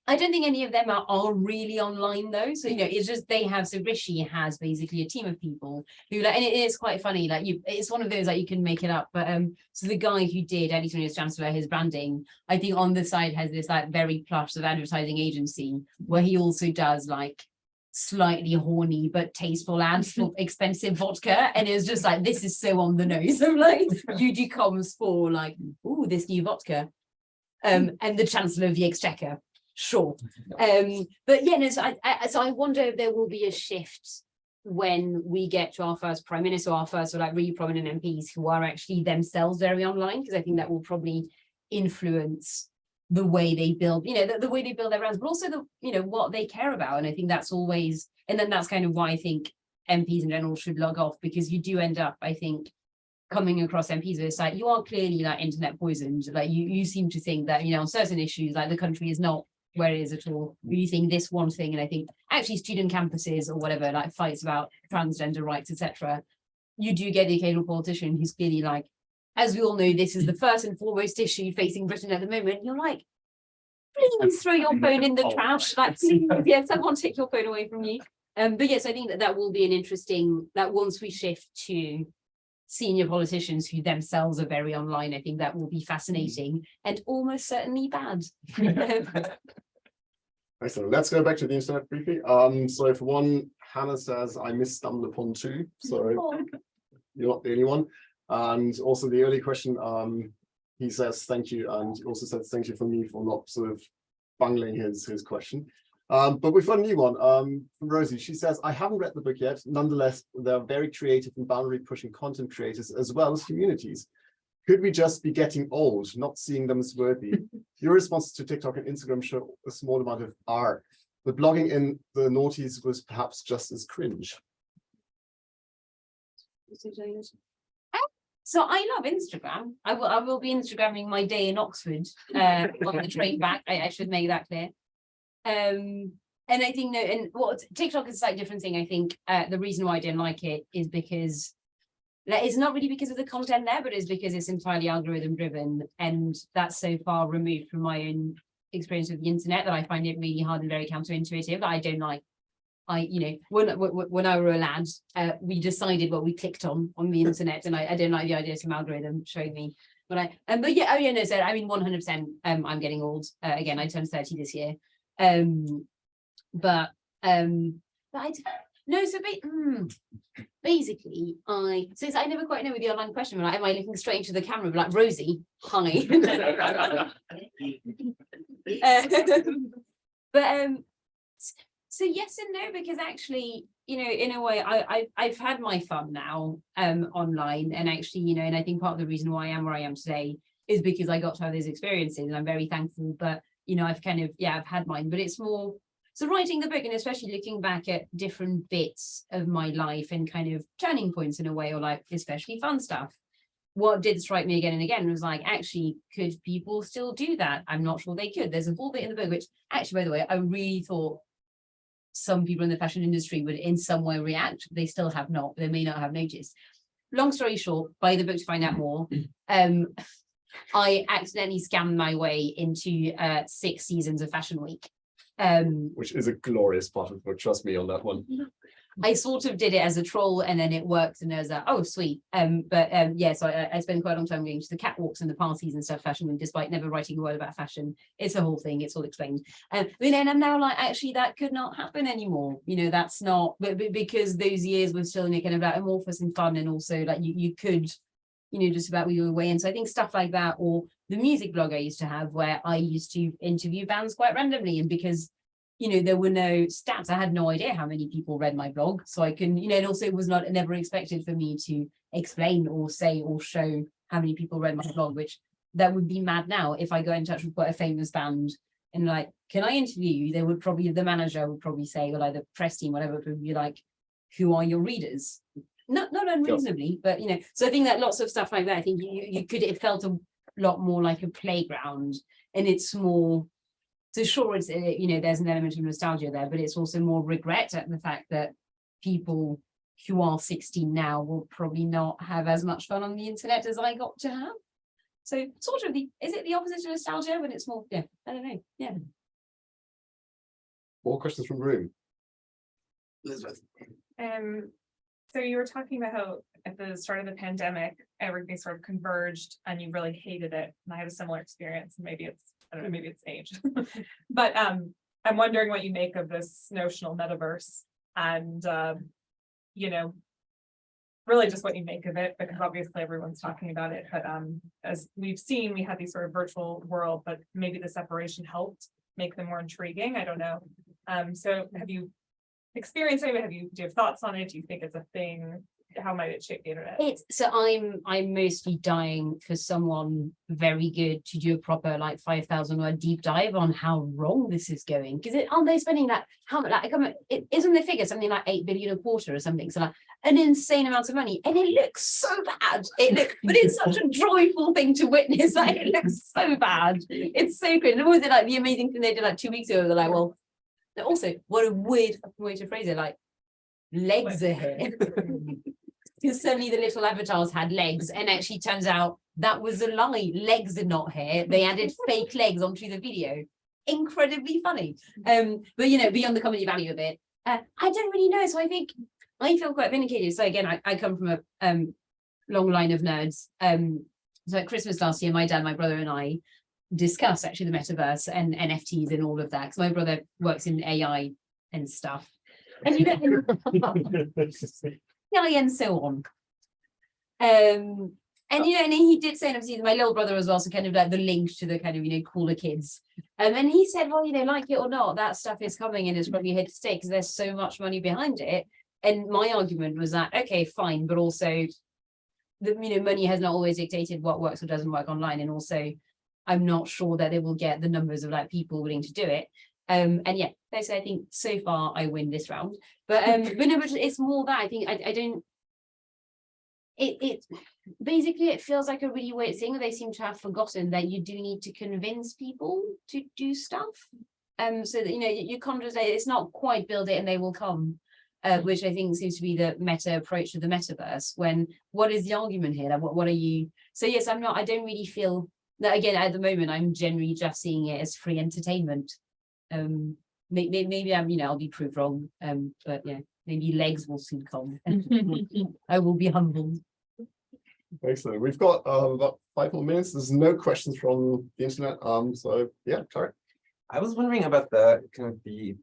I don't think any of them are really online though. So, you know, it's just they have, so Rishi has basically a team of people who like, and it is quite funny, like it's one of those like you can make it up. But so the guy who did at least when he was Chancellor, his branding, I think on the side has this like very plush of advertising agency where he also does like slightly horny but tasteful ads for expensive vodka, and it was just like, this is so on the nose of like UG comms for like, oh, this new vodka, and the Chancellor of the Exchequer. Sure. But yeah, no, so I wonder if there will be a shift when we get to our first prime minister, or our first or like really prominent MPs who are actually themselves very online, because I think that will probably influence the way they build, you know, the way they build their brands, but also the, you know, what they care about. And I think that's always, and then that's kind of why I think MPs in general should log off, because you do end up, I think, coming across MPs where it's like, you are clearly like internet poisoned. Like you seem to think that, you know, on certain issues, like the country is not where it is at all. You think this one thing, and I think actually student campuses or whatever, like fights about transgender rights, etc. You do get the occasional politician who's clearly like, as we all know, this is the first and foremost issue facing Britain at the moment. You're like, please throw your phone in the trash. Like, please, yeah, someone take your phone away from you. But yes, I think that will be an interesting, that once we shift to senior politicians who themselves are very online, I think that will be fascinating and almost certainly bad.
Excellent. Let's go back to the internet briefly. So for one, Hannah says, I misstumbled upon two. So you're not the only one. And also the early question, he says thank you, and he also says thank you for me for not sort of bungling his question. But we've got a new one from Rosie. She says, I haven't read the book yet. Nonetheless, there are very creative and boundary pushing content creators as well as communities. Could we just be getting old, not seeing them as worthy? Your responses to TikTok and Instagram show a small amount of art, but blogging in the noughties was perhaps just as cringe.
So I love Instagram. I will be Instagramming my day in Oxford on the train back. I should make that clear. And I think that, and what TikTok is a slightly different thing. I think the reason why I don't like it is because it's not really because of the content there, but it's because it's entirely algorithm driven, and that's so far removed from my own experience with the internet that I find it really hard and very counterintuitive. I don't like. When I were a lad, we decided what we clicked on the internet, and I don't like the idea of some algorithm showing me what I. But yeah, oh yeah, no. So I mean, 100%. I'm getting old. Again, I turned 30 this year. But I no. So basically, since I never quite know with the online question, like, am I looking straight into the camera, like Rosie, hi? But so yes and no, because actually, you know, in a way, I've had my fun now online, and actually, you know, and I think part of the reason why I am where I am today is because I got to have those experiences, and I'm very thankful. But you know, I've kind of, I've had mine, but it's more so writing the book, and especially looking back at different bits of my life and kind of turning points in a way, or like especially fun stuff. What did strike me again and again was like, actually, could people still do that? I'm not sure they could. There's a whole bit in the book, which actually, by the way, I really thought some people in the fashion industry would in some way react. They still have not. They may not have noticed. Long story short, buy the book to find out more. I accidentally scammed my way into 6 seasons of Fashion Week.
Which is a glorious part of the book, trust me on that one.
I sort of did it as a troll, and then it worked, and I was like, oh sweet. Yeah, so I spent quite a long time going to the catwalks and the parties and stuff, Fashion Week, despite never writing a word about fashion. It's a whole thing, it's all explained. But then I'm now like, actually that could not happen anymore. You know, that's not, but because those years were still in a kind of like amorphous and fun, and also like you could, you know, just about where you were away. And so I think stuff like that, or the music blog I used to have, where I used to interview bands quite randomly, and because you know, there were no stats. I had no idea how many people read my blog. So I can, you know, and also it was not never expected for me to explain or say or show how many people read my blog, which that would be mad now if I go in touch with quite a famous band and like, can I interview you? They would probably, the manager would probably say, or like the press team, whatever, would be like, who are your readers? Not unreasonably, but you know, so I think that lots of stuff like that, I think you could, it felt a lot more like a playground, and it's more, so sure, it's, you know, there's an element of nostalgia there, but it's also more regret at the fact that people who are 16 now will probably not have as much fun on the internet as I got to have. So sort of is it the opposite of nostalgia, but it's more, I don't know,
More questions from the room.
Elizabeth. So you were talking about how at the start of the pandemic, everything sort of converged and you really hated it. And I had a similar experience, and maybe it's, I don't know, maybe it's aged. But I'm wondering what you make of this notional metaverse, and you know, really just what you make of it, because obviously everyone's talking about it. But as we've seen, we had these sort of virtual world, but maybe the separation helped make them more intriguing. I don't know. So have you experienced it? Do you have thoughts on it? Do you think it's a thing? How might it shape the internet?
So I'm mostly dying for someone very good to do a proper like 5,000 word deep dive on how wrong this is going, because aren't they spending that, how much, like, isn't the figure something like 8 billion a quarter or something, so like an insane amount of money, and it looks so bad. But it's such a joyful thing to witness. Like it looks so bad, it's so good. And what was it like, the amazing thing they did like 2 weeks ago, they're like, well, also what a weird way to phrase it, like legs are here. Because suddenly the little avatars had legs, and actually turns out that was a lie. Legs are not hair. They added fake legs onto the video. Incredibly funny. But you know, beyond the comedy value of it, I don't really know. So I think I feel quite vindicated. So again, I come from a long line of nerds. So at Christmas last year, my dad, my brother, and I discuss actually the metaverse and NFTs and all of that. Because my brother works in AI and stuff. And AI and so on. And and he did say, and obviously my little brother as well, so kind of like the link to the kind of cooler kids. And he said, well, like it or not, that stuff is coming and it's probably here to stay because there's so much money behind it. And my argument was that, okay, fine, but also the money has not always dictated what works or doesn't work online, and also I'm not sure that they will get the numbers of like people willing to do it. And yeah, basically I think so far I win this round, but no, but it's more that I think I don't. It basically it feels like a really weird thing where they seem to have forgotten that you do need to convince people to do stuff. So that you can't just say it's not quite build it and they will come. Which I think seems to be the meta approach to the metaverse. When what is the argument here? Like, what are you? So yes, I don't really feel that again at the moment. I'm generally just seeing it as free entertainment. Maybe I'm I'll be proved wrong. But yeah, maybe legs will soon come. I will be humbled.
Excellent. We've got about 5 more minutes. There's no questions from the internet. So yeah, Tarek.
I was wondering about the kind of the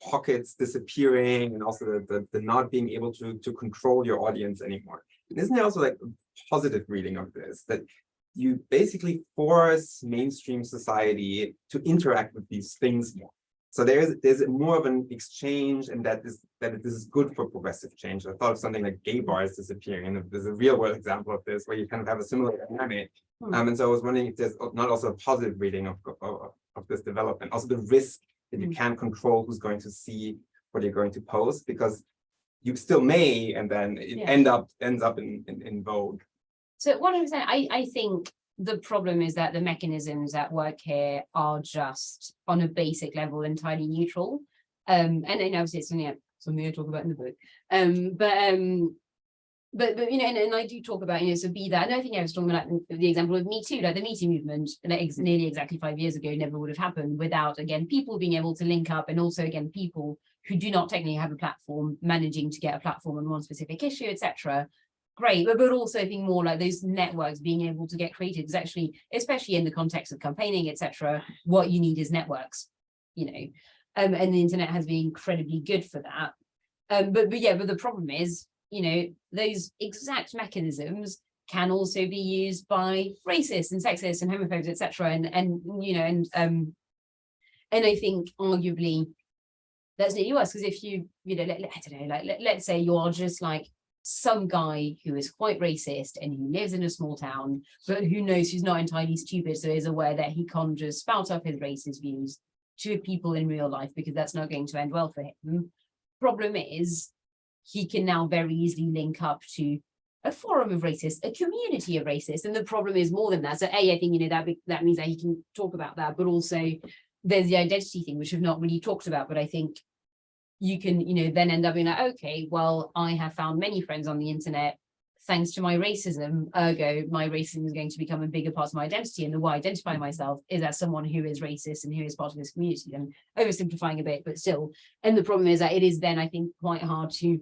pockets disappearing and also the not being able to control your audience anymore. And isn't there also like a positive reading of this, that you basically force mainstream society to interact with these things more? So there's more of an exchange, and that this is good for progressive change. I thought of something like gay bars disappearing, and there's a real world example of this where you kind of have a similar dynamic. And so I was wondering if there's not also a positive reading of this development, also the risk that you can't control who's going to see what you're going to post, because you still may, and then it ends up in vogue.
So 100%, I think the problem is that the mechanisms at work here are just on a basic level entirely neutral. And then obviously it's something I talk about in the book. But and I do talk about so be that. And I think I was talking about the example of Me Too, like the Me Too movement, nearly exactly 5 years ago, never would have happened without again people being able to link up, and also again people who do not technically have a platform managing to get a platform on one specific issue, etc. Great, but also I think more like those networks being able to get created is actually, especially in the context of campaigning, etc. What you need is networks, and the internet has been incredibly good for that. But the problem is, those exact mechanisms can also be used by racists and sexists and homophobes, etc. And I think arguably that's nearly worse, because if you let's say you are just like some guy who is quite racist and who lives in a small town, but who knows he's not entirely stupid, so is aware that he can't just spout up his racist views to people in real life because that's not going to end well for him. Problem is, he can now very easily link up to a forum of racists, a community of racists, and the problem is more than that. So I think that means that he can talk about that, but also there's the identity thing, which we've not really talked about, but I think you can then end up being like, okay, well, I have found many friends on the internet thanks to my racism, ergo my racism is going to become a bigger part of my identity, and the way I identify myself is as someone who is racist and who is part of this community. I'm oversimplifying a bit, but still. And the problem is that it is then, I think, quite hard to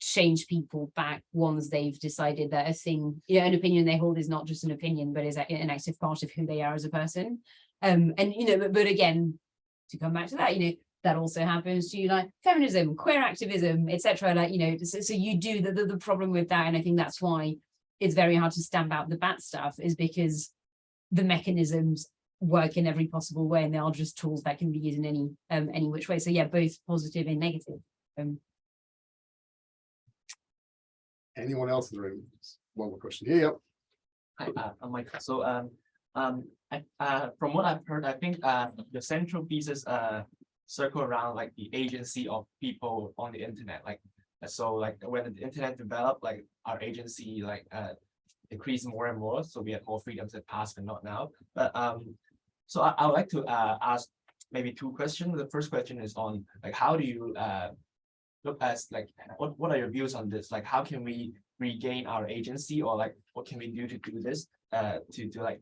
change people back once they've decided that a thing, an opinion they hold is not just an opinion, but is an active part of who they are as a person. But again, to come back to that, that also happens to like feminism, queer activism, etc. So you do the problem with that, and I think that's why it's very hard to stamp out the bad stuff, is because the mechanisms work in every possible way, and they are just tools that can be used in any which way. So yeah, both positive and negative.
Anyone else in the room? One more question here. Yep.
Hi, I'm Michael. So from what I've heard, I think the central pieces circle around like the agency of people on the internet. So when the internet developed, like our agency increased more and more. So we had more freedoms in the past, but not now. But so I would like to ask maybe 2 questions. The first question is on how do you look as what are your views on this? How can we regain our agency, or what can we do to do this to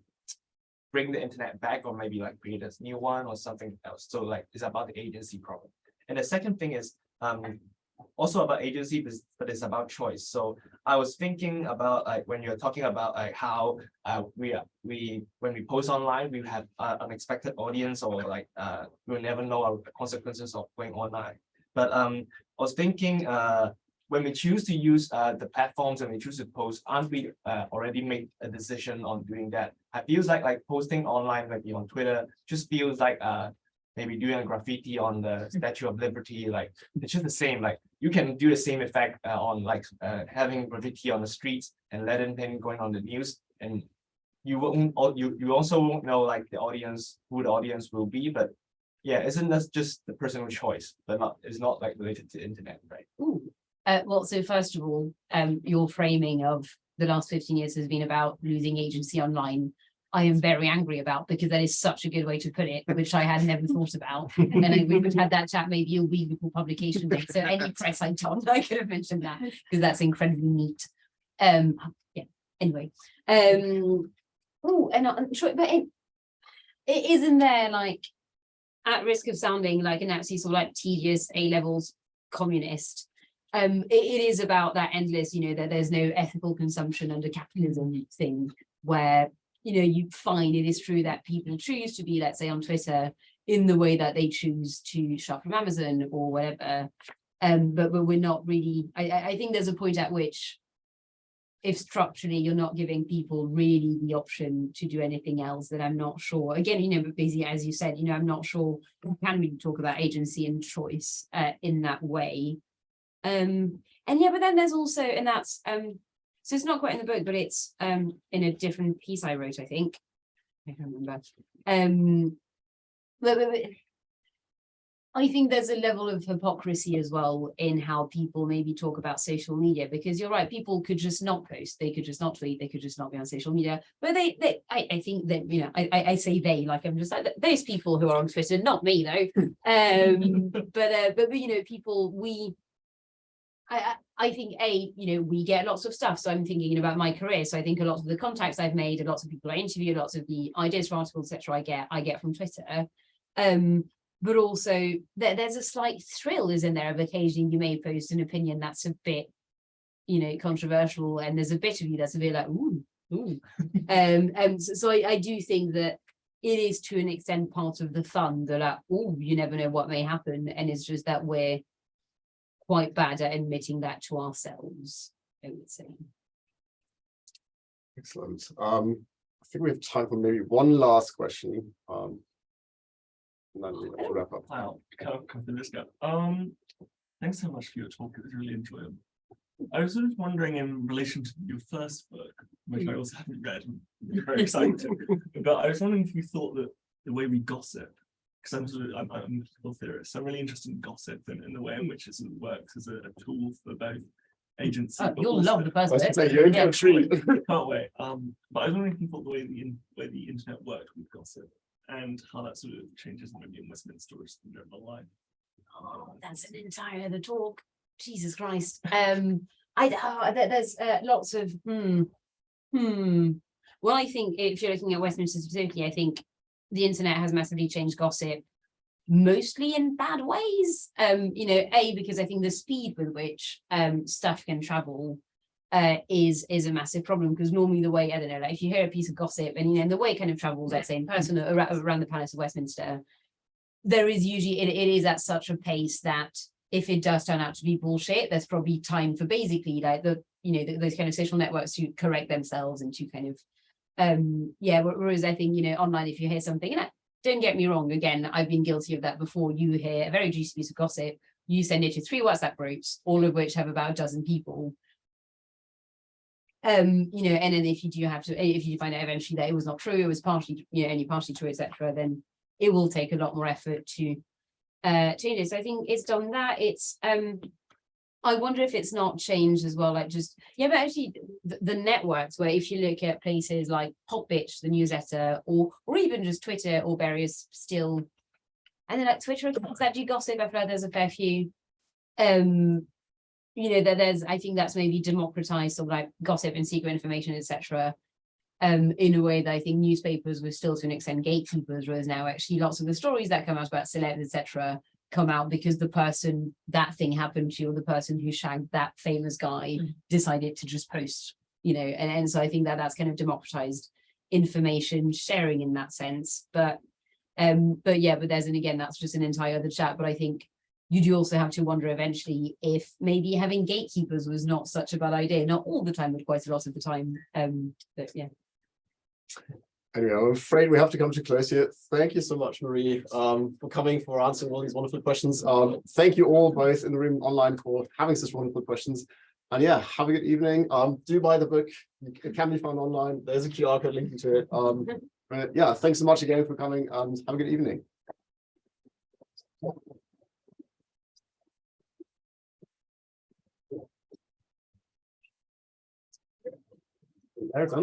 bring the internet back, or maybe create a new one or something else? So it's about the agency problem. And the second thing is also about agency, but it's about choice. So I was thinking about like when you're talking about like how when we post online, we have unexpected audience, or like we'll never know our consequences of going online. But I was thinking when we choose to use the platforms and we choose to post, aren't we already made a decision on doing that? I feels like posting online, like on Twitter, just feels like maybe doing a graffiti on the Statue of Liberty. Like it's just the same. Like you can do the same effect on like having graffiti on the streets and letting things going on the news, and you won't. You also won't know like the audience, who the audience will be. But yeah, isn't that just the personal choice? But it's not like related to the internet, right?
Ooh. Well, so first of all, your framing of the last 15 years has been about losing agency online. I am very angry about, because that is such a good way to put it, which I had never thought about. And we would have that chat maybe a week before publication day. So any press I told, I could have mentioned that, because that's incredibly neat. Yeah, anyway. Oh, and I'm sure, but it isn't there like, at risk of sounding like an absolute sort of like tedious A-levels communist. It is about that endless, that there's no ethical consumption under capitalism thing, where you find it is true that people choose to be, let's say, on Twitter in the way that they choose to shop from Amazon or whatever. But we're not really, I think there's a point at which, if structurally you're not giving people really the option to do anything else, then I'm not sure. Again, but basically, as you said, I'm not sure we can really talk about agency and choice in that way. And yeah, but then there's also, and that's so it's not quite in the book, but it's in a different piece I wrote, I think. I can't remember. But I think there's a level of hypocrisy as well in how people maybe talk about social media, because you're right, people could just not post, they could just not tweet, they could just not be on social media. But I think that, I say they, like I'm just like those people who are on Twitter, not me though. But people, I think we get lots of stuff. So I'm thinking about my career. So I think a lot of the contacts I've made, a lot of people I interview, lots of the ideas for articles, etc. I get from Twitter. But also there's a slight thrill is in there of occasionally you may post an opinion that's a bit, controversial, and there's a bit of you that's a bit like ooh. So I do think that it is to an extent part of the fun that like, oh, you never know what may happen, and it's just that we're quite bad at admitting that to ourselves, I would say.
Excellent. I think we have time for maybe one last question. And then we'll wrap up.
I'll come to this guy. Thanks so much for your talk. It was really enjoyable. I was sort of wondering in relation to your first book, which I also haven't read, and very excited. But I was wondering if you thought that the way we gossip, because I'm a political theorist, so I'm really interested in gossip and the way in which it sort of works as a tool for both agency.
You'll love the first bit.
Can't wait. But I was wondering if you thought the way the internet worked with gossip, and how that sort of changes maybe in Westminster or in general life.
Oh, that's an entire other talk. Jesus Christ. There's lots of Well, I think if you're looking at Westminster specifically, I think the internet has massively changed gossip, mostly in bad ways. Because I think the speed with which stuff can travel is a massive problem, because normally the way, I don't know, like if you hear a piece of gossip and the way it kind of travels, let's say in person around the Palace of Westminster, there is usually it is at such a pace that if it does turn out to be bullshit, there's probably time for basically like those kind of social networks to correct themselves and to kind of whereas I think online, if you hear something, and don't get me wrong, again, I've been guilty of that before. You hear a very juicy piece of gossip, you send it to 3 WhatsApp groups, all of which have about a dozen people. And then if you find out eventually that it was not true, it was partially, only partially true, etc., then it will take a lot more effort to change it. So I think it's done that. It's I wonder if it's not changed as well, like just but actually the networks, where if you look at places like Pop Bitch, the newsletter, or even just Twitter or various still, and then like Twitter accounts that do gossip, I feel like there's a fair few. That there's, I think that's maybe democratized sort of like gossip and secret information, etc. In a way that I think newspapers were still to an extent gatekeepers, whereas now actually lots of the stories that come out about celebs, etc., come out because that thing happened to you, or the person who shagged that famous guy decided to just post, and so I think that's kind of democratized information sharing in that sense. But again, that's just an entire other chat. But I think you do also have to wonder eventually if maybe having gatekeepers was not such a bad idea, not all the time, but quite a lot of the time. But yeah.
Anyway, I'm afraid we have to come to close here. Thank you so much, Marie, for coming, for answering all these wonderful questions. Thank you all, both in the room, online, for having such wonderful questions. And yeah, have a good evening. Do buy the book. It can be found online. There's a QR code linking to it. But yeah, thanks so much again for coming, and have a good evening. There's